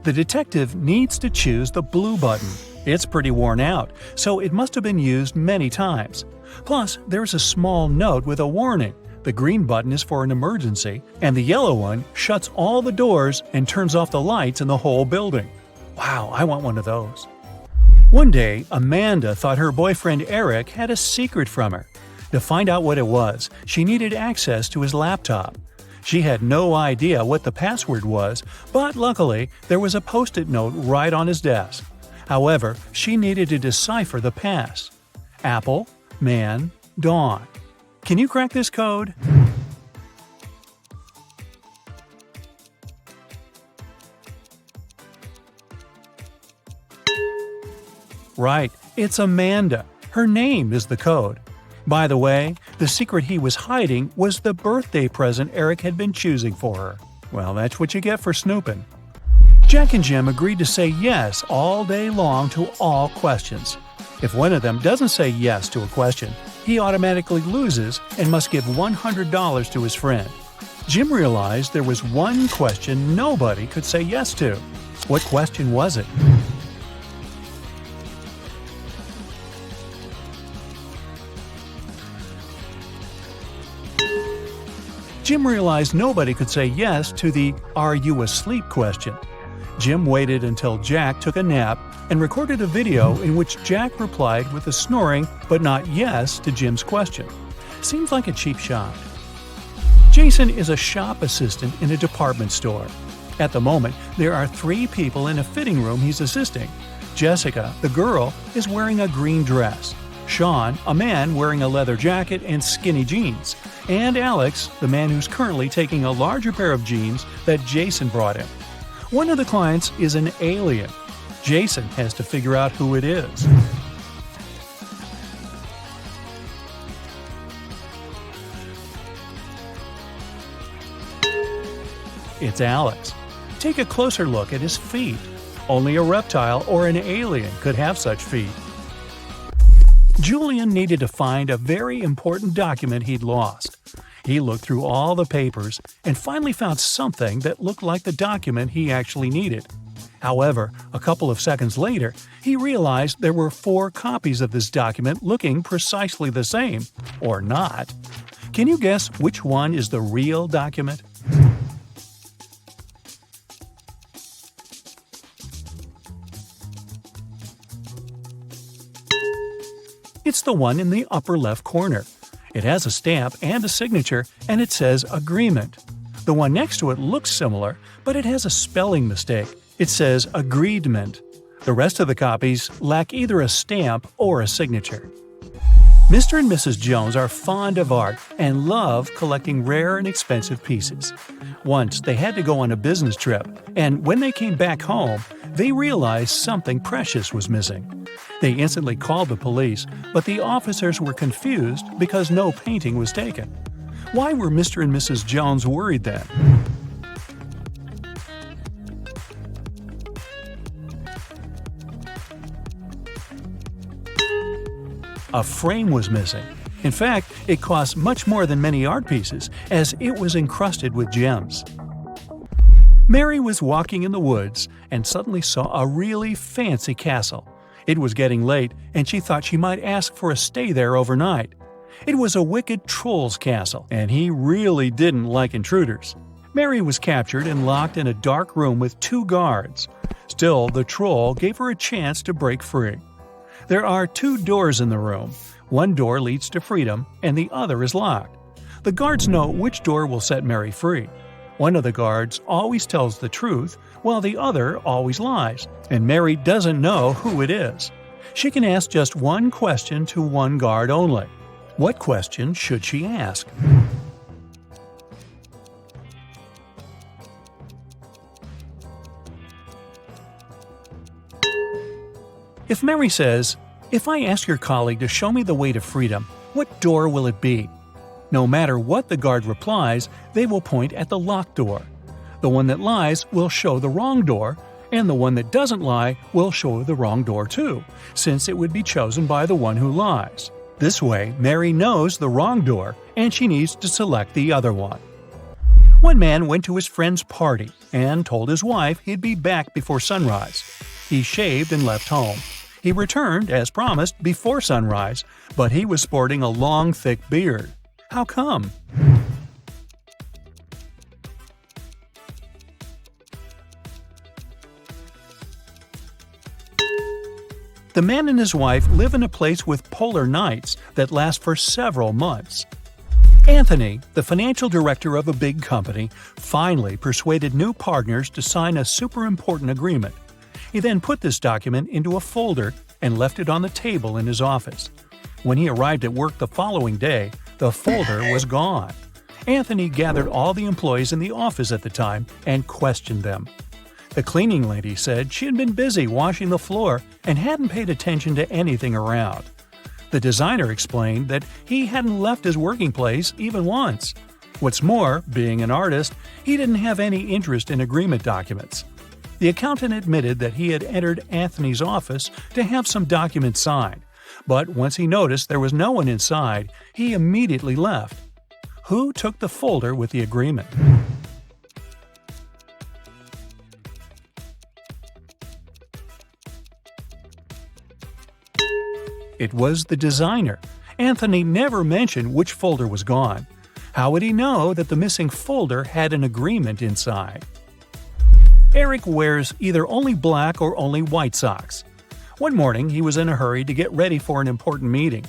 The detective needs to choose the blue button. It's pretty worn out, so it must have been used many times. Plus, there's a small note with a warning. The green button is for an emergency, and the yellow one shuts all the doors and turns off the lights in the whole building. Wow, I want one of those. One day, Amanda thought her boyfriend Eric had a secret from her. To find out what it was, she needed access to his laptop. She had no idea what the password was, but luckily there was a post-it note right on his desk. However, she needed to decipher the pass. Apple, man, dawn. Can you crack this code? Right, it's Amanda. Her name is the code. By the way, the secret he was hiding was the birthday present Eric had been choosing for her. Well, that's what you get for snooping. Jack and Jim agreed to say yes all day long to all questions. If one of them doesn't say yes to a question, he automatically loses and must give $100 to his friend. Jim realized there was one question nobody could say yes to. What question was it? Jim realized nobody could say yes to the "Are you asleep?" question. Jim waited until Jack took a nap and recorded a video in which Jack replied with a snoring but not yes to Jim's question. Seems like a cheap shot. Jason is a shop assistant in a department store. At the moment, there are 3 people in a fitting room he's assisting. Jessica, the girl, is wearing a green dress. Sean, a man wearing a leather jacket and skinny jeans. And Alex, the man who's currently taking a larger pair of jeans that Jason brought him. One of the clients is an alien. Jason has to figure out who it is. It's Alex. Take a closer look at his feet. Only a reptile or an alien could have such feet. Julian needed to find a very important document he'd lost. He looked through all the papers and finally found something that looked like the document he actually needed. However, a couple of seconds later, he realized there were 4 copies of this document looking precisely the same, or not. Can you guess which one is the real document? It's the one in the upper left corner. It has a stamp and a signature, and it says agreement. The one next to it looks similar, but it has a spelling mistake. It says agreedment. The rest of the copies lack either a stamp or a signature. Mr. and Mrs. Jones are fond of art and love collecting rare and expensive pieces. Once they had to go on a business trip, and when they came back home, they realized something precious was missing. They instantly called the police, but the officers were confused because no painting was taken. Why were Mr. and Mrs. Jones worried then? A frame was missing. In fact, it cost much more than many art pieces, as it was encrusted with gems. Mary was walking in the woods and suddenly saw a really fancy castle. It was getting late, and she thought she might ask for a stay there overnight. It was a wicked troll's castle, and he really didn't like intruders. Mary was captured and locked in a dark room with 2 guards. Still, the troll gave her a chance to break free. There are 2 doors in the room. One door leads to freedom, and the other is locked. The guards know which door will set Mary free. One of the guards always tells the truth, while the other always lies, and Mary doesn't know who it is. She can ask just one question to one guard only. What question should she ask? If Mary says, "If I ask your colleague to show me the way to freedom, what door will it be?" No matter what the guard replies, they will point at the locked door. The one that lies will show the wrong door, and the one that doesn't lie will show the wrong door too, since it would be chosen by the one who lies. This way, Mary knows the wrong door, and she needs to select the other one. One man went to his friend's party and told his wife he'd be back before sunrise. He shaved and left home. He returned, as promised, before sunrise, but he was sporting a long, thick beard. How come? The man and his wife live in a place with polar nights that last for several months. Anthony, the financial director of a big company, finally persuaded new partners to sign a super important agreement. He then put this document into a folder and left it on the table in his office. When he arrived at work the following day, the folder was gone. Anthony gathered all the employees in the office at the time and questioned them. The cleaning lady said she had been busy washing the floor and hadn't paid attention to anything around. The designer explained that he hadn't left his working place even once. What's more, being an artist, he didn't have any interest in agreement documents. The accountant admitted that he had entered Anthony's office to have some documents signed, but once he noticed there was no one inside, he immediately left. Who took the folder with the agreement? It was the designer. Anthony never mentioned which folder was gone. How would he know that the missing folder had an agreement inside? Eric wears either only black or only white socks. One morning, he was in a hurry to get ready for an important meeting.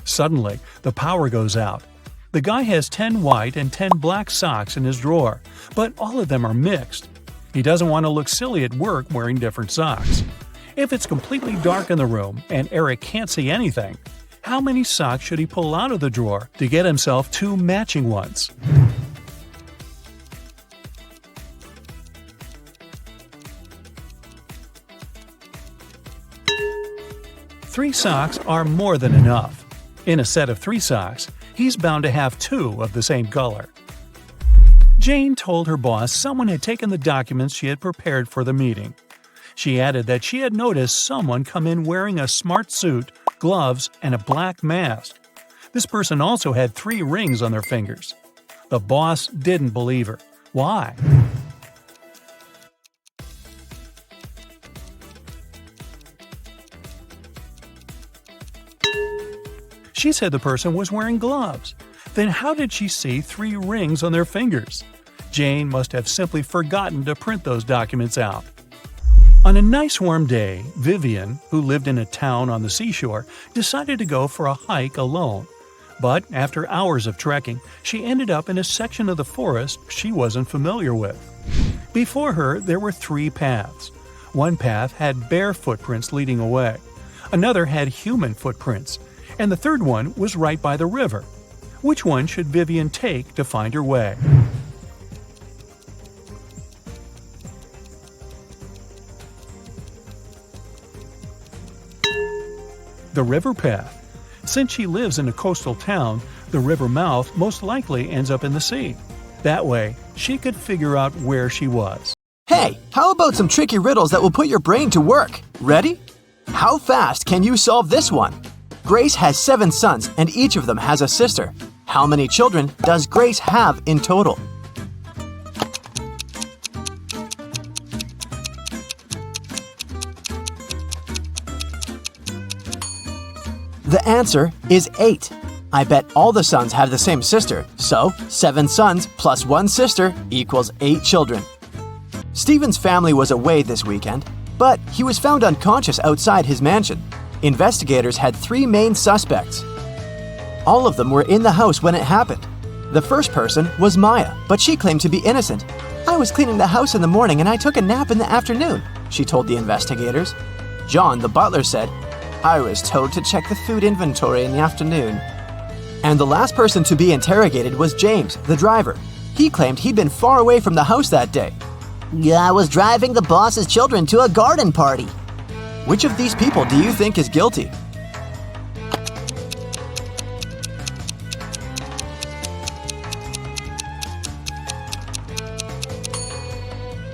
Suddenly, the power goes out. The guy has 10 white and 10 black socks in his drawer, but all of them are mixed. He doesn't want to look silly at work wearing different socks. If it's completely dark in the room and Eric can't see anything, how many socks should he pull out of the drawer to get himself 2 matching ones? Three socks are more than enough. In a set of 3 socks, he's bound to have 2 of the same color. Jane told her boss someone had taken the documents she had prepared for the meeting. She added that she had noticed someone come in wearing a smart suit, gloves, and a black mask. This person also had 3 rings on their fingers. The boss didn't believe her. Why? She said the person was wearing gloves. Then how did she see 3 rings on their fingers? Jane must have simply forgotten to print those documents out. On a nice warm day, Vivian, who lived in a town on the seashore, decided to go for a hike alone. But after hours of trekking, she ended up in a section of the forest she wasn't familiar with. Before her, there were 3 paths. One path had bare footprints leading away. Another had human footprints. And the third one was right by the river. Which one should Vivian take to find her way? The river path. Since she lives in a coastal town, the river mouth most likely ends up in the sea. That way, she could figure out where she was. Hey, how about some tricky riddles that will put your brain to work? Ready? How fast can you solve this one? Grace has 7 sons and each of them has a sister. How many children does Grace have in total? The answer is 8. I bet all the sons have the same sister, so 7 sons plus 1 sister equals 8 children. Stephen's family was away this weekend, but he was found unconscious outside his mansion. Investigators had 3 main suspects. All of them were in the house when it happened. The first person was Maya, but she claimed to be innocent. I was cleaning the house in the morning and I took a nap in the afternoon, she told the investigators. John, the butler, said, I was told to check the food inventory in the afternoon. And the last person to be interrogated was James, the driver. He claimed he'd been far away from the house that day. I was driving the boss's children to a garden party. Which of these people do you think is guilty?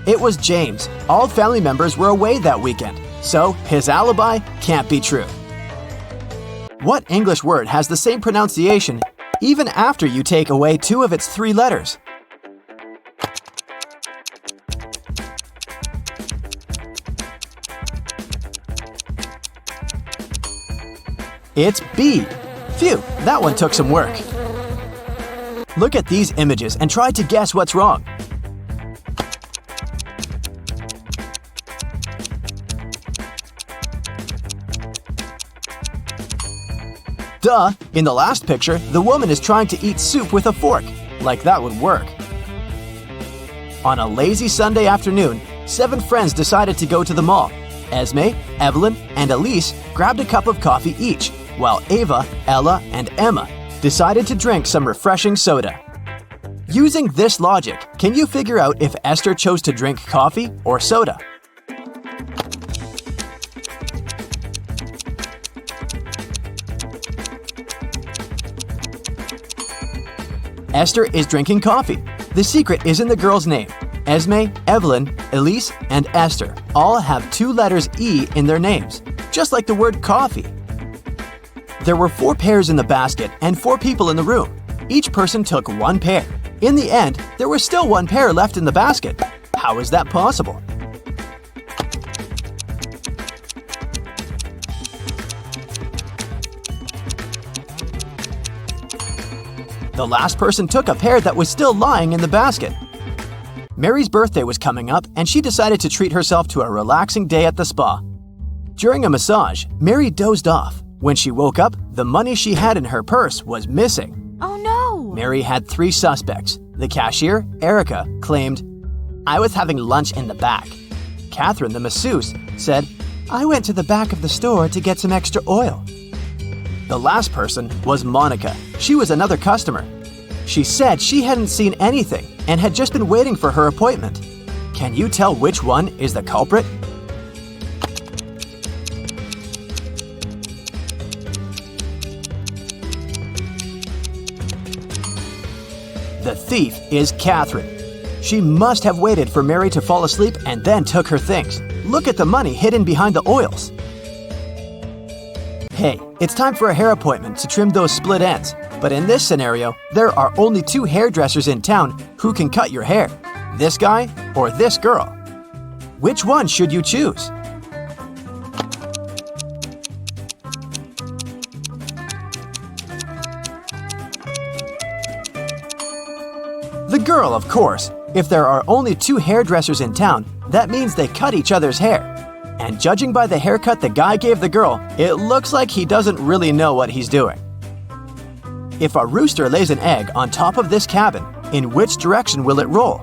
It was James. All family members were away that weekend, so his alibi can't be true. What English word has the same pronunciation even after you take away 2 of its 3 letters? It's B. Phew, that one took some work. Look at these images and try to guess what's wrong. Duh! In the last picture, the woman is trying to eat soup with a fork. Like that would work. On a lazy Sunday afternoon, 7 friends decided to go to the mall. Esme, Evelyn, and Elise grabbed a cup of coffee each, while Ava, Ella, and Emma decided to drink some refreshing soda. Using this logic, can you figure out if Esther chose to drink coffee or soda? Esther is drinking coffee. The secret is in the girl's name. Esme, Evelyn, Elise, and Esther all have 2 letters E in their names, just like the word coffee. There were 4 pairs in the basket and 4 people in the room. Each person took 1 pair. In the end, there was still 1 pair left in the basket. How is that possible? The last person took a pair that was still lying in the basket. Mary's birthday was coming up, and she decided to treat herself to a relaxing day at the spa. During a massage, Mary dozed off. When she woke up, the money she had in her purse was missing. Oh no! Mary had 3 suspects. The cashier, Erica, claimed, "I was having lunch in the back." Catherine, the masseuse, said, "I went to the back of the store to get some extra oil." The last person was Monica. She was another customer. She said she hadn't seen anything and had just been waiting for her appointment. Can you tell which one is the culprit? The thief is Catherine. She must have waited for Mary to fall asleep and then took her things. Look at the money hidden behind the oils. Hey, it's time for a hair appointment to trim those split ends. But in this scenario, there are only 2 hairdressers in town who can cut your hair. This guy or this girl. Which one should you choose? The girl, of course. If there are only 2 hairdressers in town, that means they cut each other's hair. And judging by the haircut the guy gave the girl, it looks like he doesn't really know what he's doing. If a rooster lays an egg on top of this cabin, in which direction will it roll?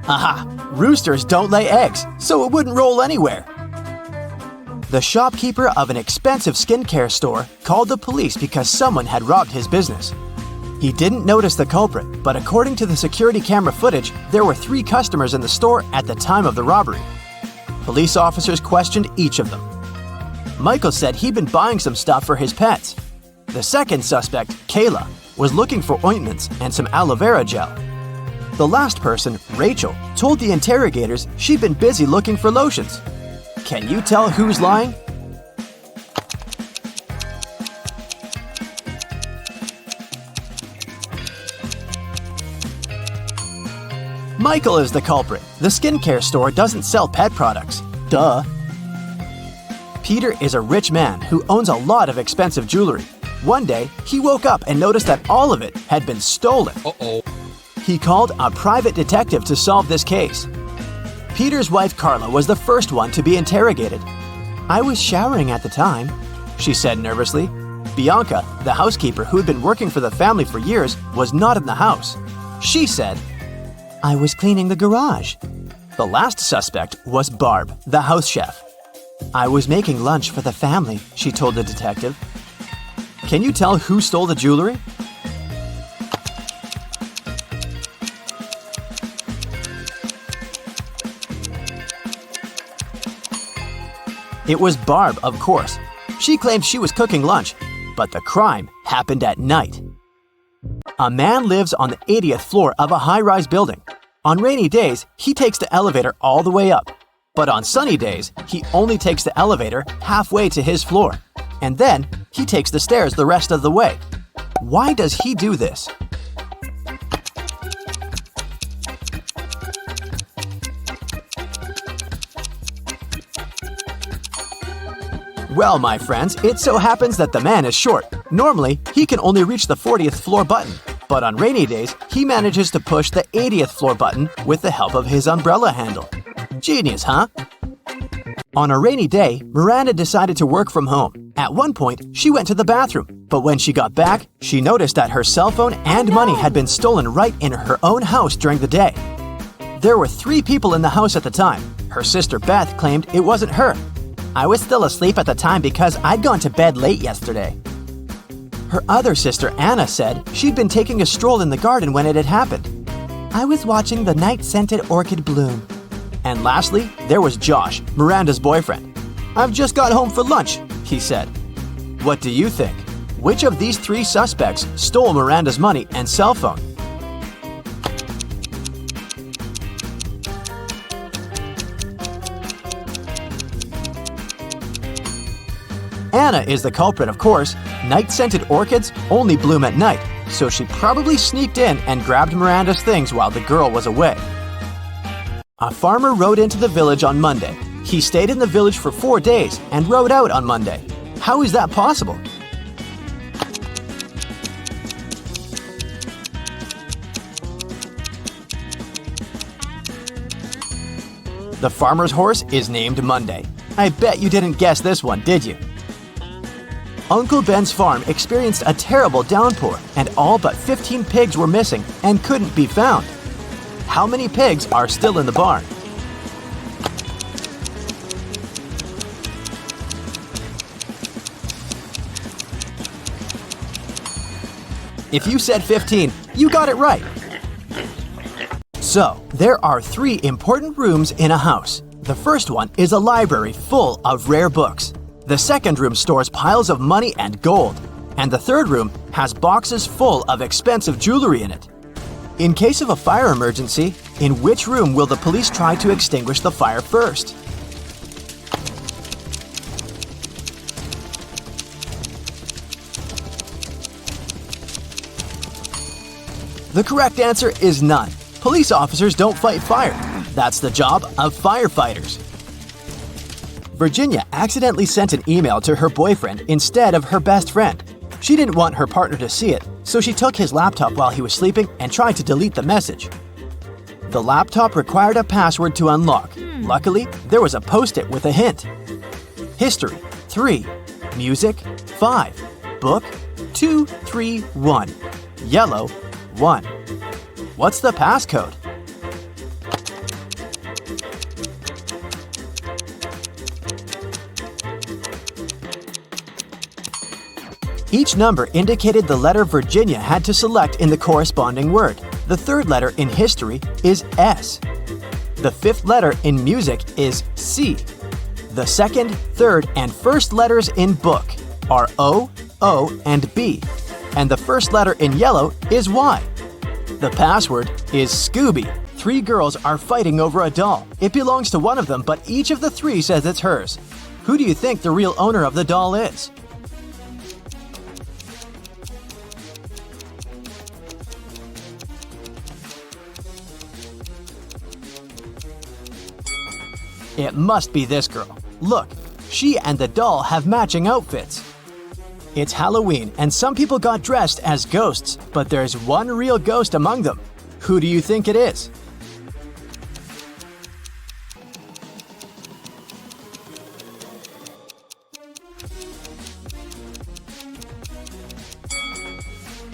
Aha! Roosters don't lay eggs, so it wouldn't roll anywhere. The shopkeeper of an expensive skincare store called the police because someone had robbed his business. He didn't notice the culprit, but according to the security camera footage, there were 3 customers in the store at the time of the robbery. Police officers questioned each of them. Michael said he'd been buying some stuff for his pets. The second suspect, Kayla, was looking for ointments and some aloe vera gel. The last person, Rachel, told the interrogators she'd been busy looking for lotions. Can you tell who's lying? Michael is the culprit. The skincare store doesn't sell pet products. Duh. Peter is a rich man who owns a lot of expensive jewelry. One day, he woke up and noticed that all of it had been stolen. Uh-oh. He called a private detective to solve this case. Peter's wife Carla was the first one to be interrogated. "I was showering at the time," she said nervously. Bianca, the housekeeper who had been working for the family for years, was not in the house. She said, "I was cleaning the garage." The last suspect was Barb, the house chef. "I was making lunch for the family," she told the detective. Can you tell who stole the jewelry? It was Barb, of course. She claimed she was cooking lunch, but the crime happened at night. A man lives on the 80th floor of a high-rise building. On rainy days, he takes the elevator all the way up. But on sunny days, he only takes the elevator halfway to his floor. And then, he takes the stairs the rest of the way. Why does he do this? Well, my friends, it so happens that the man is short. Normally, he can only reach the 40th floor button. But on rainy days, he manages to push the 80th floor button with the help of his umbrella handle. Genius, huh? On a rainy day, Miranda decided to work from home. At one point, she went to the bathroom, but when she got back, she noticed that her cell phone and money had been stolen right in her own house during the day. There were 3 people in the house at the time. Her sister Beth claimed it wasn't her. "I was still asleep at the time because I'd gone to bed late yesterday." Her other sister Anna said she'd been taking a stroll in the garden when it had happened. "I was watching the night-scented orchid bloom." And lastly, there was Josh, Miranda's boyfriend. "I've just got home for lunch," he said. What do you think? Which of these 3 suspects stole Miranda's money and cell phone? Anna is the culprit, of course. Night-scented orchids only bloom at night, so she probably sneaked in and grabbed Miranda's things while the girl was away. A farmer rode into the village on Monday. He stayed in the village for 4 days and rode out on Monday. How is that possible? The farmer's horse is named Monday. I bet you didn't guess this one, did you? Uncle Ben's farm experienced a terrible downpour, and all but 15 pigs were missing and couldn't be found. How many pigs are still in the barn? If you said 15, you got it right. So, there are 3 important rooms in a house. The first one is a library full of rare books. The second room stores piles of money and gold. And the third room has boxes full of expensive jewelry in it. In case of a fire emergency, in which room will the police try to extinguish the fire first? The correct answer is none. Police officers don't fight fire. That's the job of firefighters. Virginia accidentally sent an email to her boyfriend instead of her best friend. She didn't want her partner to see it, so she took his laptop while he was sleeping and tried to delete the message. The laptop required a password to unlock. Luckily, there was a post-it with a hint. History, 3. Music, 5. Book, 2, 3, 1. Yellow, 1. What's the passcode? Each number indicated the letter Virginia had to select in the corresponding word. The third letter in history is S. The 5th letter in music is C. The second, third, and first letters in book are O, O, and B. And the first letter in yellow is Y. The password is Scooby. 3 girls are fighting over a doll. It belongs to one of them, but each of the 3 says it's hers. Who do you think the real owner of the doll is? It must be this girl. Look, she and the doll have matching outfits. It's Halloween, and some people got dressed as ghosts, but there's one real ghost among them. Who do you think it is?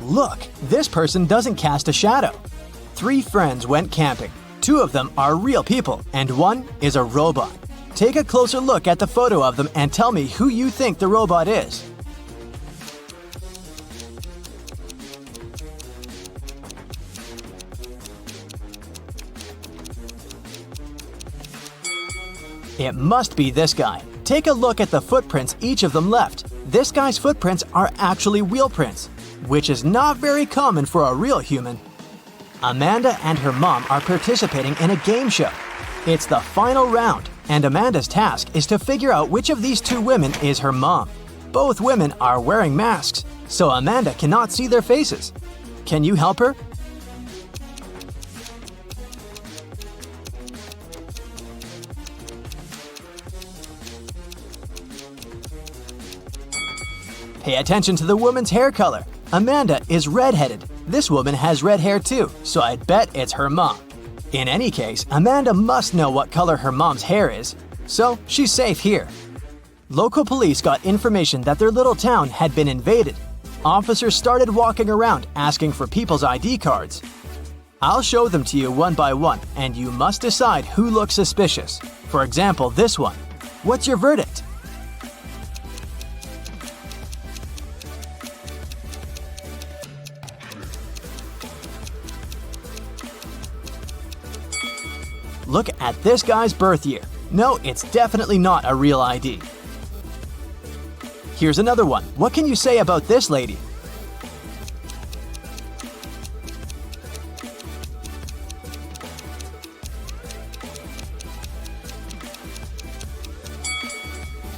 Look, this person doesn't cast a shadow. 3 friends went camping. 2 of them are real people, and 1 is a robot. Take a closer look at the photo of them and tell me who you think the robot is. It must be this guy. Take a look at the footprints each of them left. This guy's footprints are actually wheel prints, which is not very common for a real human. Amanda and her mom are participating in a game show. It's the final round, and Amanda's task is to figure out which of these 2 women is her mom. Both women are wearing masks, so Amanda cannot see their faces. Can you help her? Pay attention to the woman's hair color. Amanda is redheaded, This woman has red hair too, so I'd bet it's her mom. In any case, Amanda must know what color her mom's hair is, so she's safe here. Local police got information that their little town had been invaded. Officers started walking around asking for people's ID cards. I'll show them to you one by one, and you must decide who looks suspicious. For example, this one. What's your verdict? Look at this guy's birth year. No, it's definitely not a real ID. Here's another one. What can you say about this lady?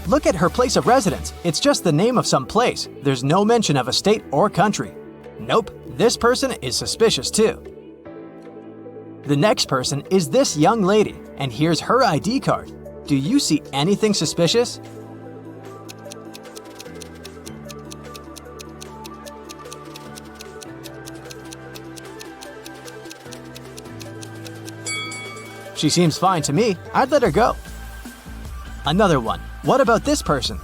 Look at her place of residence. It's just the name of some place. There's no mention of a state or country. Nope, this person is suspicious too. The next person is this young lady, and here's her ID card. Do you see anything suspicious? She seems fine to me. I'd let her go. Another one. What about this person?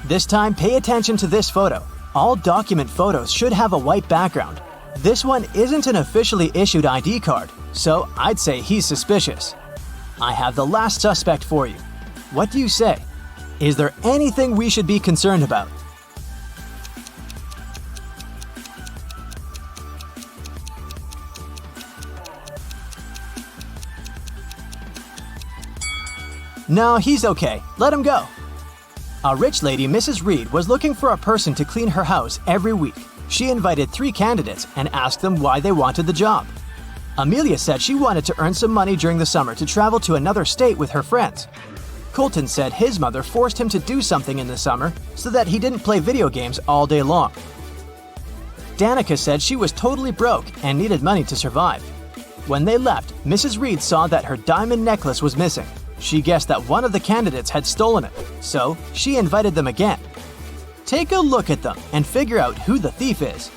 This time, pay attention to this photo. All document photos should have a white background. This one isn't an officially issued ID card, so I'd say he's suspicious. I have the last suspect for you. What do you say? Is there anything we should be concerned about? No, he's okay. Let him go. A rich lady, Mrs. Reed, was looking for a person to clean her house every week. She invited 3 candidates and asked them why they wanted the job. Amelia said she wanted to earn some money during the summer to travel to another state with her friends. Colton said his mother forced him to do something in the summer so that he didn't play video games all day long. Danica said she was totally broke and needed money to survive. When they left, Mrs. Reed saw that her diamond necklace was missing. She guessed that one of the candidates had stolen it, so she invited them again. Take a look at them and figure out who the thief is.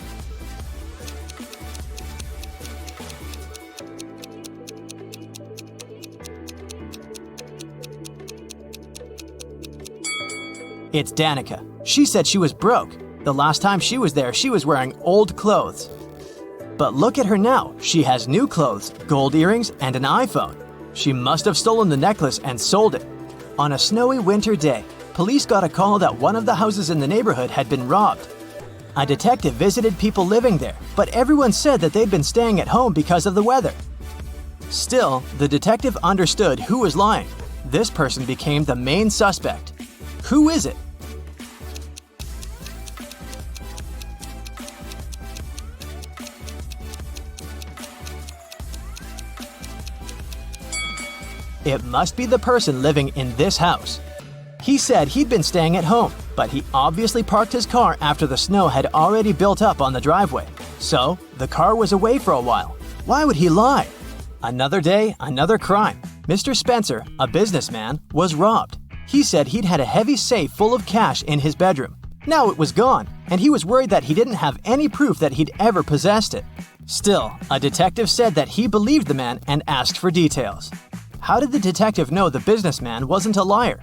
It's Danica. She said she was broke. The last time she was there, she was wearing old clothes. But look at her now. She has new clothes, gold earrings, and an iPhone. She must have stolen the necklace and sold it. On a snowy winter day, police got a call that one of the houses in the neighborhood had been robbed. A detective visited people living there, but everyone said that they'd been staying at home because of the weather. Still, the detective understood who was lying. This person became the main suspect. Who is it? It must be the person living in this house. He said he'd been staying at home, but he obviously parked his car after the snow had already built up on the driveway. So, the car was away for a while. Why would he lie? Another day, another crime. Mr. Spencer, a businessman, was robbed. He said he'd had a heavy safe full of cash in his bedroom. Now it was gone, and he was worried that he didn't have any proof that he'd ever possessed it. Still, a detective said that he believed the man and asked for details. How did the detective know the businessman wasn't a liar?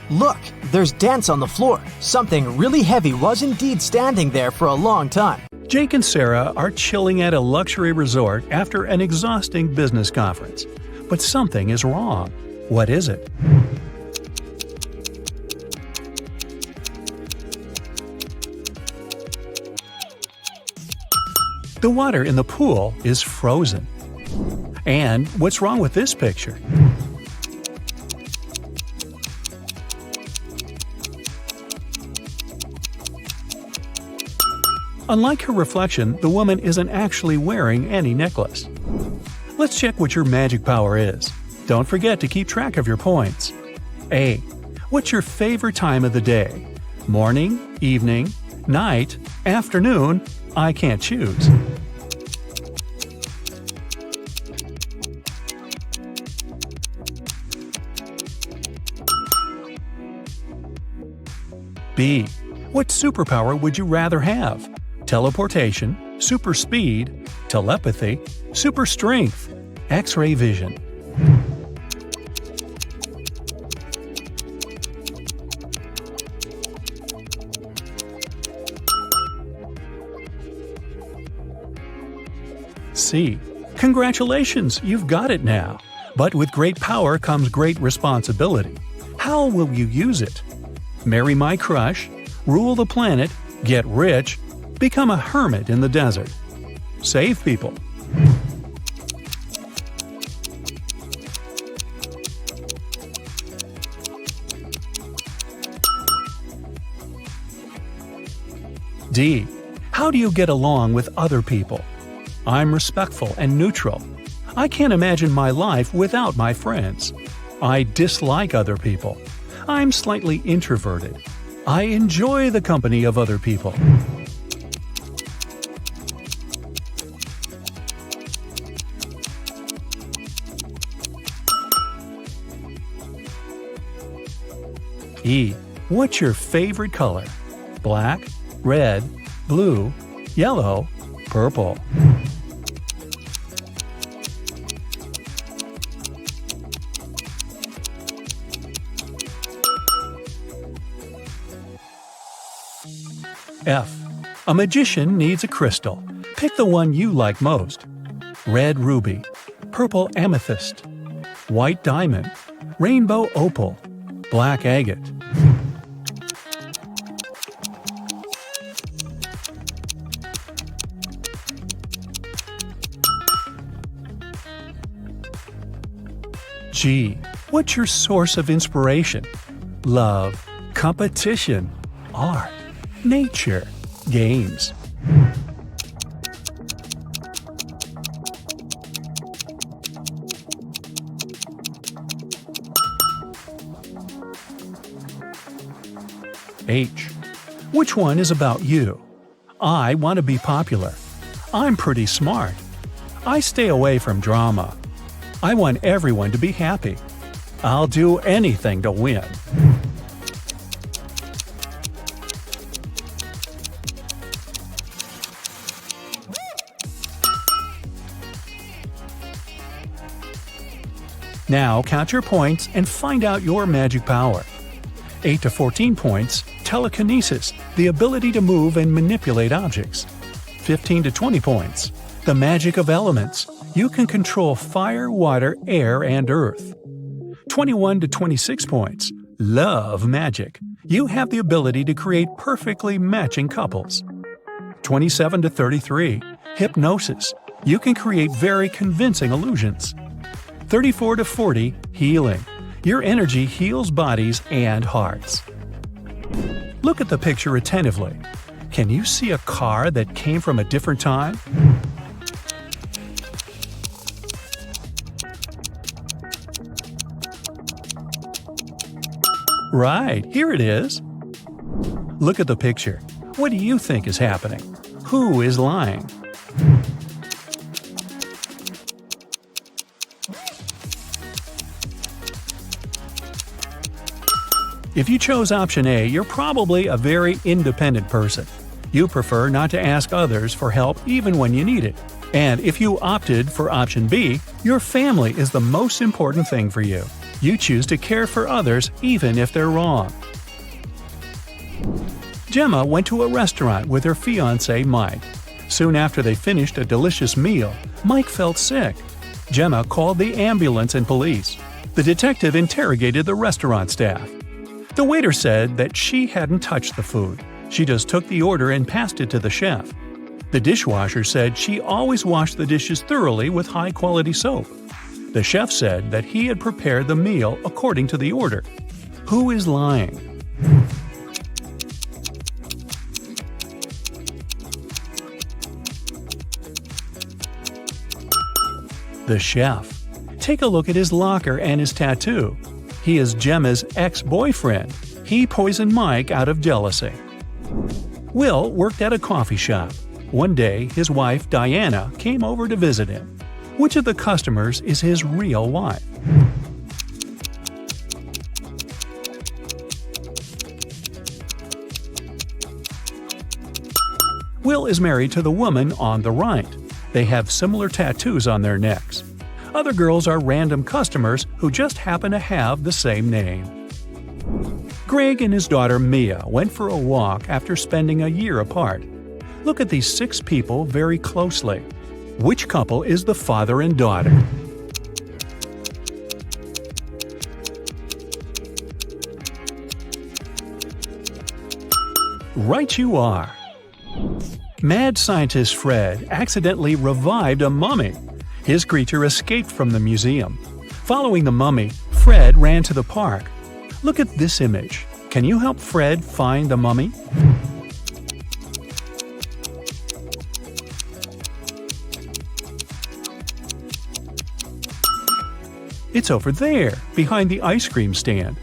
Look, there's dents on the floor. Something really heavy was indeed standing there for a long time. Jake and Sarah are chilling at a luxury resort after an exhausting business conference. But something is wrong. What is it? The water in the pool is frozen. And what's wrong with this picture? Unlike her reflection, the woman isn't actually wearing any necklace. Let's check what your magic power is. Don't forget to keep track of your points. A. What's your favorite time of the day? Morning, evening, night, afternoon? I can't choose. B. What superpower would you rather have? Teleportation, super speed, telepathy, super strength, X-ray vision. C. Congratulations, you've got it now. But with great power comes great responsibility. How will you use it? Marry my crush, rule the planet, get rich, become a hermit in the desert. Save people. D. How do you get along with other people? I'm respectful and neutral. I can't imagine my life without my friends. I dislike other people. I'm slightly introverted. I enjoy the company of other people. E. What's your favorite color? Black, red, blue, yellow, purple. F. A magician needs a crystal. Pick the one you like most. Red ruby, purple amethyst, white diamond, rainbow opal, black agate. G. What's your source of inspiration? Love, competition, art, nature, games. H. Which one is about you? I want to be popular. I'm pretty smart. I stay away from drama. I want everyone to be happy. I'll do anything to win. Now count your points and find out your magic power. 8 to 14 points, telekinesis, the ability to move and manipulate objects. 15 to 20 points, the magic of elements. You can control fire, water, air, and earth. 21 to 26 points, love magic. You have the ability to create perfectly matching couples. 27 to 33, hypnosis. You can create very convincing illusions. 34 to 40, healing. Your energy heals bodies and hearts. Look at the picture attentively. Can you see a car that came from a different time? Right, here it is. Look at the picture. What do you think is happening? Who is lying? If you chose option A, you're probably a very independent person. You prefer not to ask others for help even when you need it. And if you opted for option B, your family is the most important thing for you. You choose to care for others even if they're wrong. Gemma went to a restaurant with her fiancé Mike. Soon after they finished a delicious meal, Mike felt sick. Gemma called the ambulance and police. The detective interrogated the restaurant staff. The waiter said that she hadn't touched the food. She just took the order and passed it to the chef. The dishwasher said she always washed the dishes thoroughly with high-quality soap. The chef said that he had prepared the meal according to the order. Who is lying? The chef. Take a look at his locker and his tattoo. He is Gemma's ex-boyfriend. He poisoned Mike out of jealousy. Will worked at a coffee shop. One day, his wife, Diana, came over to visit him. Which of the customers is his real wife? Will is married to the woman on the right. They have similar tattoos on their necks. Other girls are random customers who just happen to have the same name. Greg and his daughter Mia went for a walk after spending a year apart. Look at these 6 people very closely. Which couple is the father and daughter? Right you are! Mad scientist Fred accidentally revived a mummy. His creature escaped from the museum. Following the mummy, Fred ran to the park. Look at this image. Can you help Fred find the mummy? It's over there, behind the ice cream stand.